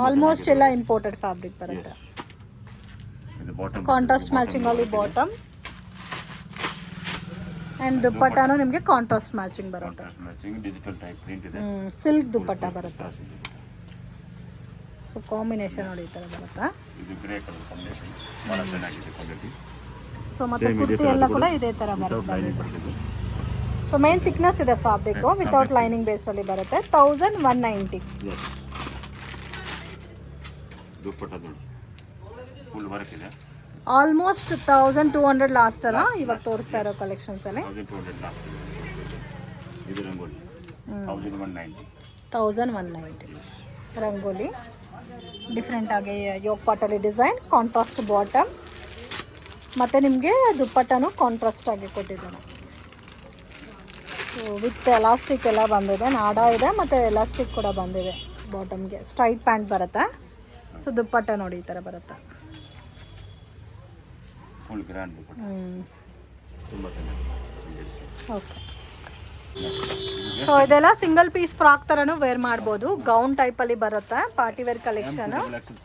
ಆಲ್ಮೋಸ್ಟ್ ಎಲ್ಲ ಇಂಪೋರ್ಟೆಡ್ ಫ್ಯಾಬ್ರಿಕ್ ಬರುತ್ತೆ. ಇದು ಬಾಟಮ್ ಕಾಂಟ್ರಾಸ್ಟ್ ಮ್ಯಾಚಿಂಗ್ ಅಲ್ಲಿ ಬಾಟಮ್ ಅಂಡ್ ದುಪ್ಪಟ್ಟನು ನಿಮಗೆ ಕಾಂಟ್ರಾಸ್ಟ್ ಮ್ಯಾಚಿಂಗ್ ಬರುತ್ತೆ. ಮ್ಯಾಚಿಂಗ್ ಡಿಜಿಟಲ್ ಟೈಪ್ ಪ್ರಿಂಟ್ ಇದೆ. ಸಿಲ್ಕ್ ದುಪ್ಪಟ್ಟ ಬರುತ್ತೆ. ಸೊ ಕಾಂಬಿನೇಷನ್ ನೋಡಿ ಈ ಥರ ಬರುತ್ತೆ. ಇದು ಗ್ರೇ ಕಲರ್ ಕಾಂಬಿನೇಷನ್ ಬಹಳ ಚೆನ್ನಾಗಿದೆ ಕ್ವಾಲಿಟಿ. ಸೊ ಮತ್ತೆ ಕುರ್ತಿ ಎಲ್ಲ ಕೂಡ ಇದೇ ಥರ ಬರುತ್ತೆ. ಸೊ ಮೇನ್ ಥಿಕ್ನೆಸ್ ಇದೆ ಫ್ಯಾಬ್ರಿಕ್, ವಿತೌಟ್ ಲೈನಿಂಗ್ ಬೇಸ್ಡಲ್ಲಿ ಬರುತ್ತೆ. 1190. ದುಪ್ಪಟ್ಟ ನೋಡಿ ಫುಲ್ ವರ್ಕ್ ಇದೆ. ಆಲ್ಮೋಸ್ಟ್ 1200 ಲಾಸ್ಟ್ ಅಲ್ಲ ಇವಾಗ ತೋರಿಸ್ತಾ ಇರೋ ಕಲೆಕ್ಷನ್ಸ್ ಅಲ್ಲಿ. 1200 ಲಾಸ್ಟ್ ಇದು ರಂಗೋಲಿ 1190. 1190 ರಂಗೋಲಿ. ಡಿಫ್ರೆಂಟ್ ಆಗಿ ಯೋಗ್ ಪಾಟಲ್ಲಿ ಡಿಸೈನ್, ಕಾಂಟ್ರಾಸ್ಟ್ ಬಾಟಮ್, ಮತ್ತು ನಿಮಗೆ ದುಪ್ಪಟ್ಟನು ಕಾಂಟ್ರಾಸ್ಟ್ ಆಗಿ ಕೊಟ್ಟಿದ್ದಾನೆ. ಸೊ ವಿತ್ ಎಲಾಸ್ಟಿಕ್ ಎಲ್ಲ ಬಂದಿದೆ, ನಾಡ ಇದೆ ಮತ್ತು ಎಲಾಸ್ಟಿಕ್ ಕೂಡ ಬಂದಿದೆ. ಬಾಟಮ್ಗೆ ಸ್ಟ್ರೈಟ್ ಪ್ಯಾಂಟ್ ಬರುತ್ತೆ. ಸೊ ದುಪ್ಪಟ್ಟ ನೋಡಿ ಈ ಥರ ಬರುತ್ತೆ. ಫುಲ್ ಗ್ರ್ಯಾಂಡ್ ದುಪ್ಪಟ್ಟ ತುಂಬಾ ಚೆನ್ನಾಗಿದೆ. ಓಕೆ. ಸೊ ಇದೆಲ್ಲ ಸಿಂಗಲ್ ಪೀಸ್ ಫ್ರಾಕ್ ಥರನೂ ವೇರ್ ಮಾಡ್ಬೋದು, ಗೌನ್ ಟೈಪಲ್ಲಿ ಬರುತ್ತೆ, ಪಾರ್ಟಿ ವೇರ್ ಕಲೆಕ್ಷನ್.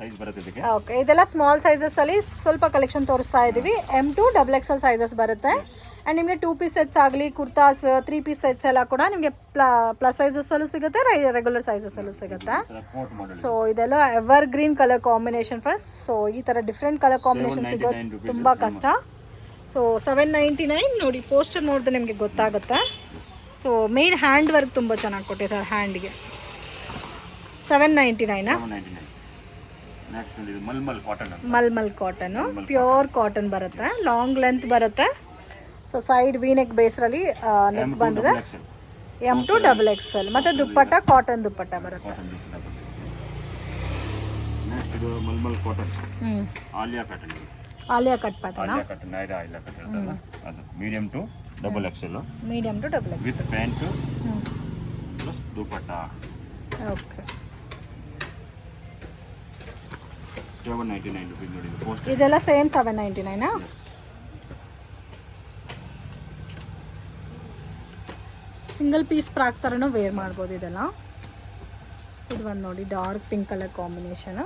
ಸೈಜ್ ಬರುತ್ತೆ ಇದಕ್ಕೆ. ಓಕೆ, ಇದೆಲ್ಲ ಸ್ಮಾಲ್ ಸೈಜಸ್ಸಲ್ಲಿ ಸ್ವಲ್ಪ ಕಲೆಕ್ಷನ್ ತೋರಿಸ್ತಾ ಇದ್ದೀವಿ. M2 XXL ಸೈಜಸ್ ಬರುತ್ತೆ. ಆ್ಯಂಡ್ ನಿಮಗೆ 2 ಪೀಸ್ ಸೆಟ್ಸ್ ಆಗಲಿ, ಕುರ್ತಾಸ್, 3 ಪೀಸ್ ಸೆಟ್ಸ್ ಎಲ್ಲ ಕೂಡ ನಿಮಗೆ ಪ್ಲಸ್ ಸೈಜಸ್ಸಲ್ಲೂ ಸಿಗುತ್ತೆ, ರೆಗ್ಯುಲರ್ ಸೈಜಸ್ಸಲ್ಲೂ ಸಿಗುತ್ತೆ. ಸೊ ಇದೆಲ್ಲ ever green colour combination friends. So ಈ ಥರ ಡಿಫ್ರೆಂಟ್ ಕಲರ್ ಕಾಂಬಿನೇಷನ್ ಸಿಗೋದು ತುಂಬ ಕಷ್ಟ. ಸೊ 799 ನೋಡಿ, ಪೋಸ್ಟರ್ ನೋಡಿದ್ರೆ ನಿಮಗೆ ಗೊತ್ತಾಗುತ್ತೆ. ಸೊ ಮೇನ್ ಹ್ಯಾಂಡ್ ವರ್ಕ್ ತುಂಬ ಚೆನ್ನಾಗಿ ಕೊಟ್ಟಿದ್ದಾರೆ ಹ್ಯಾಂಡ್ಗೆ. 799. ಮಲ್ಮಲ್ ಕಾಟನು, ಪ್ಯೂರ್ ಕಾಟನ್ ಬರುತ್ತೆ, ಲಾಂಗ್ ಲೆಂತ್ ಬರುತ್ತೆ. ಸೊ ಸೈಡ್ ವಿ ನೆಕ್ ಬೇಸ್ರಲ್ಲಿ ನೆಕ್ ಬಂದಿದೆ. M2 XXL ಮತ್ತು ದುಪ್ಪಟ್ಟ ಕಾಟನ್ ದುಪ್ಪಟ್ಟ ಬರುತ್ತೆ. Alia cut pattern. Medium to XXL with pant plus dupatta. Okay, 799 rupees ನೋಡಿ ಪೋಸ್ಟ್. ಇದೆಲ್ಲ ಸೇಮ್ 799. ಸಿಂಗಲ್ ಪೀಸ್ ಫ್ರಾಕ್ ಥರನೂ ವೇರ್ ಮಾಡ್ಬೋದು ಇದೆಲ್ಲ. ಇದು ಒಂದು ನೋಡಿ dark pink colour combination.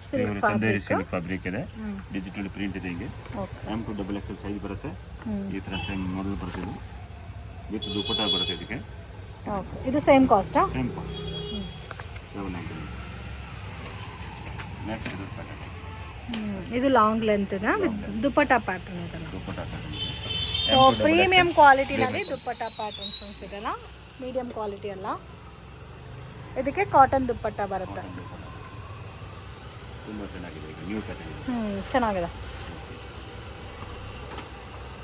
Silk Chanderi fabric. Silk fabric ಇದೆ, ಡಿಜಿಟಲ್ ಪ್ರಿಂಟ್ ಇದೆ. ಹಿಂಗೆ ಓಕೆ. M2 XXL ಸೈಜ್ ಬರುತ್ತೆ. ಈ ಥರ ಸೇಮ್ ಮಾಡಲ್ ಬರ್ತದೆ, ವಿತ್ ದುಪ್ಪಟ್ಟ ಬರುತ್ತೆ ಇದಕ್ಕೆ. ಓಕೆ, ಇದು ಸೇಮ್ ಕಾಸ್ಟಾ? Same cost 799. ನೆಕ್ಸ್ಟ್ ಇದು ಪ್ಯಾಟರ್ನ್, ಇದು ಲಾಂಗ್ ಲೆಂತ್ ಇದೆ, ದುಪ್ಪಟ್ಟ ಪ್ಯಾಟರ್ನ್ ಇದೆಲ್ಲ. ದುಪ್ಪಟ್ಟ ಪ್ಯಾಟರ್ನ್. ಸೊ ಪ್ರೀಮಿಯಂ ಕ್ವಾಲಿಟಿನಲ್ಲಿ ದುಪ್ಪಟ್ಟ ಪ್ಯಾಟರ್ನ್ಸ್ ಸಿಗಲ್ಲ, ಮೀಡಿಯಂ ಕ್ವಾಲಿಟಿ ಅಲ್ಲ. ಇದಕ್ಕೆ ಕಾಟನ್ ದುಪ್ಪಟ್ಟ ಬರುತ್ತೆ. ತುಂಬ ಚೆನ್ನಾಗಿದೆ, ಈಗ ನ್ಯೂ ಪ್ಯಾಟರ್ನ್. ಚೆನ್ನಾಗಿದೆ.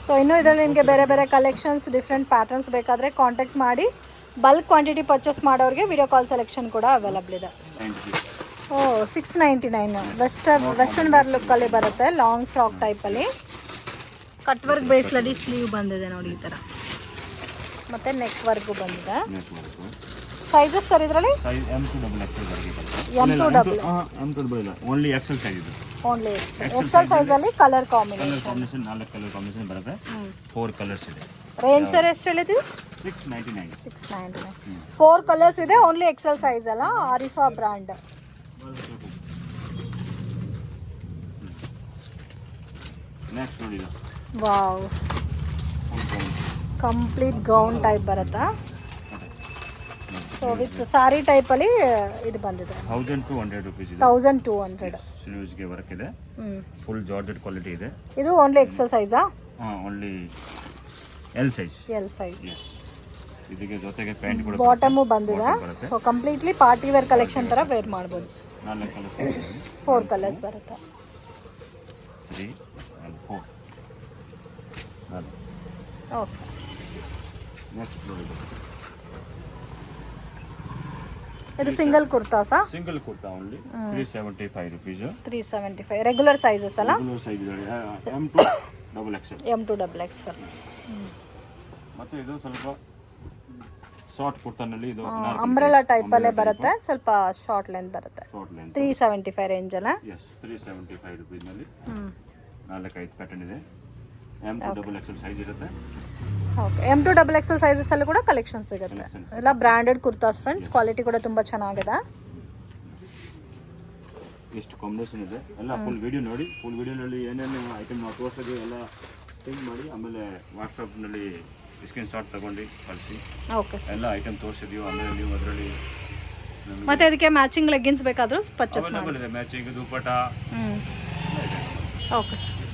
ಸೊ ಇನ್ನೂ ಇದರಲ್ಲಿ ನಿಮಗೆ ಬೇರೆ ಬೇರೆ ಕಲೆಕ್ಷನ್ಸ್, ಡಿಫ್ರೆಂಟ್ ಪ್ಯಾಟರ್ನ್ಸ್ ಬೇಕಾದರೆ ಕಾಂಟ್ಯಾಕ್ಟ್ ಮಾಡಿ. ಬಲ್ಕ್ ಕ್ವಾಂಟಿಟಿ ಪರ್ಚೇಸ್ ಮಾಡೋರಿಗೆ ವಿಡಿಯೋ ಕಾಲ್ ಸೆಲೆಕ್ಷನ್ ಕೂಡ ಅವೈಲಬಲ್ ಇದೆ. ಓ 699. ವೆಸ್ಟರ್ನ್ ವೇರ್ ಲುಕ್ಕಲ್ಲಿ ಬರುತ್ತೆ, ಲಾಂಗ್ ಫ್ರಾಕ್ ಟೈಪಲ್ಲಿ. ಕಟ್ ವರ್ಕ್ ಬೇಸ್ಲಡಿ ಸ್ಲೀವ್ ಬಂದಿದೆ ನೋಡಿ ಈ ಥರ, ಮತ್ತು ನೆಕ್ ವರ್ಕು ಬಂದಿದೆ. ಸೈಜಸ್ ಸರ್ ಇದರಲ್ಲಿ? ಸೈಜ್ M2 XXL ವರೆಗೆ ಬರುತ್ತೆ. M2 ಇಲ್ಲ, ಓನ್ಲಿ XL ಸೈಜ್ ಇದು. ಓನ್ಲಿ ಎಕ್ಸೆಲ್ ಸೈಜಲ್ಲಿ ಕಲರ್ ಕಾಂಬಿನೇಷನ್. 4 ಕಲರ್ ಕಾಂಬಿನೇಷನ್ ಬರುತ್ತೆ. 4 ಕಲರ್ಸ್ ಇದೆ. ರೇಂಜ್ ಸರ್ ಎಷ್ಟು ಹೇಳಿದ್ವಿ? 699. 699. 4 ಕಲರ್ಸ್ ಇದೆ, ಓನ್ಲಿ ಎಕ್ಸೆಲ್ ಸೈಜ್ ಅಲ್ಲ, ಆರಿಫಾ ಬ್ರ್ಯಾಂಡ್. ನೆಕ್ಸ್ಟ್ ನೋಡಿ ಇದು ವಾವ್, ಕಂಪ್ಲೀಟ್ ಗೌನ್ ಟೈಪ್ ಬರುತ್ತಾ? ಸೊ ವಿತ್ ಸಾರಿ ಟೈಪಲ್ಲಿ ಇದು ಬಂದಿದೆ. 1200 rupees ಇದೆ. 1200. ಸ್ಲೀವ್ಸ್ಗೆ ವರ್ಕ್ ಇದೆ, ಫುಲ್ ಜಾರ್ಜೆಟ್ ಕ್ವಾಲಿಟಿ ಇದೆ. ಇದು ಓನ್ಲಿ ಎಕ್ಸೆಲ್ ಸೈಜಾ? Only L size. L size. ಇದಕ್ಕೆ ಜೊತೆಗೆ ಪ್ಯಾಂಟ್ ಕೂಡ ಬಾಟಮು ಬಂದಿದೆ. So completely party wear collection ಥರ ವೇರ್ ಮಾಡ್ಬೋದು. 4 ಕಲರ್ಸ್, 4 ಕಲರ್ಸ್ ಬರುತ್ತೆ. 3 and 4. ಓಕೆ. ನೆಕ್ಸ್ಟ್ ನೋಡಿ ಇದು ಸಿಂಗಲ್ ಕುರ್ತಾಸಾ? Single kurta only 375 rupees. 375. Regular sizes ಅಲ್ಲ? Size M2 XXL. M2 XXL. ಮತ್ತೆ ಇದು ಸ್ವಲ್ಪ ಶಾರ್ಟ್ ಕುರ್ತಾನಲ್ಲಿ ಇದು ಅಂಬ್ರೆಲಾ ಟೈಪಲ್ಲೇ ಬರುತ್ತೆ, ಸ್ವಲ್ಪ ಶಾರ್ಟ್ ಲೆಂತ್ ಬರುತ್ತೆ. ಶಾರ್ಟ್ ಲೆಂತ್ 375 ರೇಂಜ್ ಅಲ್ಲ? ಎಸ್, 375 rupees ನಲ್ಲಿ 4-5 ಪ್ಯಾಟರ್ನ್ ಇದೆ. M2 XXL ಸೈಜ್ ಇರುತ್ತೆ. ಓಕೆ, M2 XXL ಸೈಜಸ್ ಅಲ್ಲಿ ಕೂಡ ಕಲೆಕ್ಷನ್ ಸಿಗುತ್ತೆ. ಎಲ್ಲ ಬ್ರ್ಯಾಂಡೆಡ್ ಕುರ್ತಾಸ್ ಫ್ರೆಂಡ್ಸ್, ಕ್ವಾಲಿಟಿ ಕೂಡ ತುಂಬ ಚೆನ್ನಾಗಿದೆ. ಎಷ್ಟು ಕಾಂಬಿನೇಷನ್ ಇದೆ ಎಲ್ಲ ಫುಲ್ ವಿಡಿಯೋ ನೋಡಿ. ಫುಲ್ ವಿಡಿಯೋನಲ್ಲಿ ಏನೇನು ಐಟಮ್ ನಾವು ತೋರಿಸಿದ್ವಿ ಎಲ್ಲ ಥಿಂಕ್ ಮಾಡಿ, ಆಮೇಲೆ ವಾಟ್ಸಪ್ನಲ್ಲಿ ಸ್ಕ್ರೀನ್ ಶಾಟ್ ತಗೊಂಡು ಕಳಿಸಿ. ಓಕೆ, ಎಲ್ಲ ಐಟಮ್ ತೋರಿಸಿದ್ವಿ. ಆಮೇಲೆ ನೀವು ಅದರಲ್ಲಿ ಮತ್ತೆ ಅದಕ್ಕೆ ಮ್ಯಾಚಿಂಗ್ ಲೆಗ್ಗಿನ್ಸ್ ಬೇಕಾದರೂ ಪರ್ಚೇಸ್ ಮಾಡಿ. ಮ್ಯಾಚಿಂಗ್ ದುಪ್ಪಟ್ಟ. Okay sir.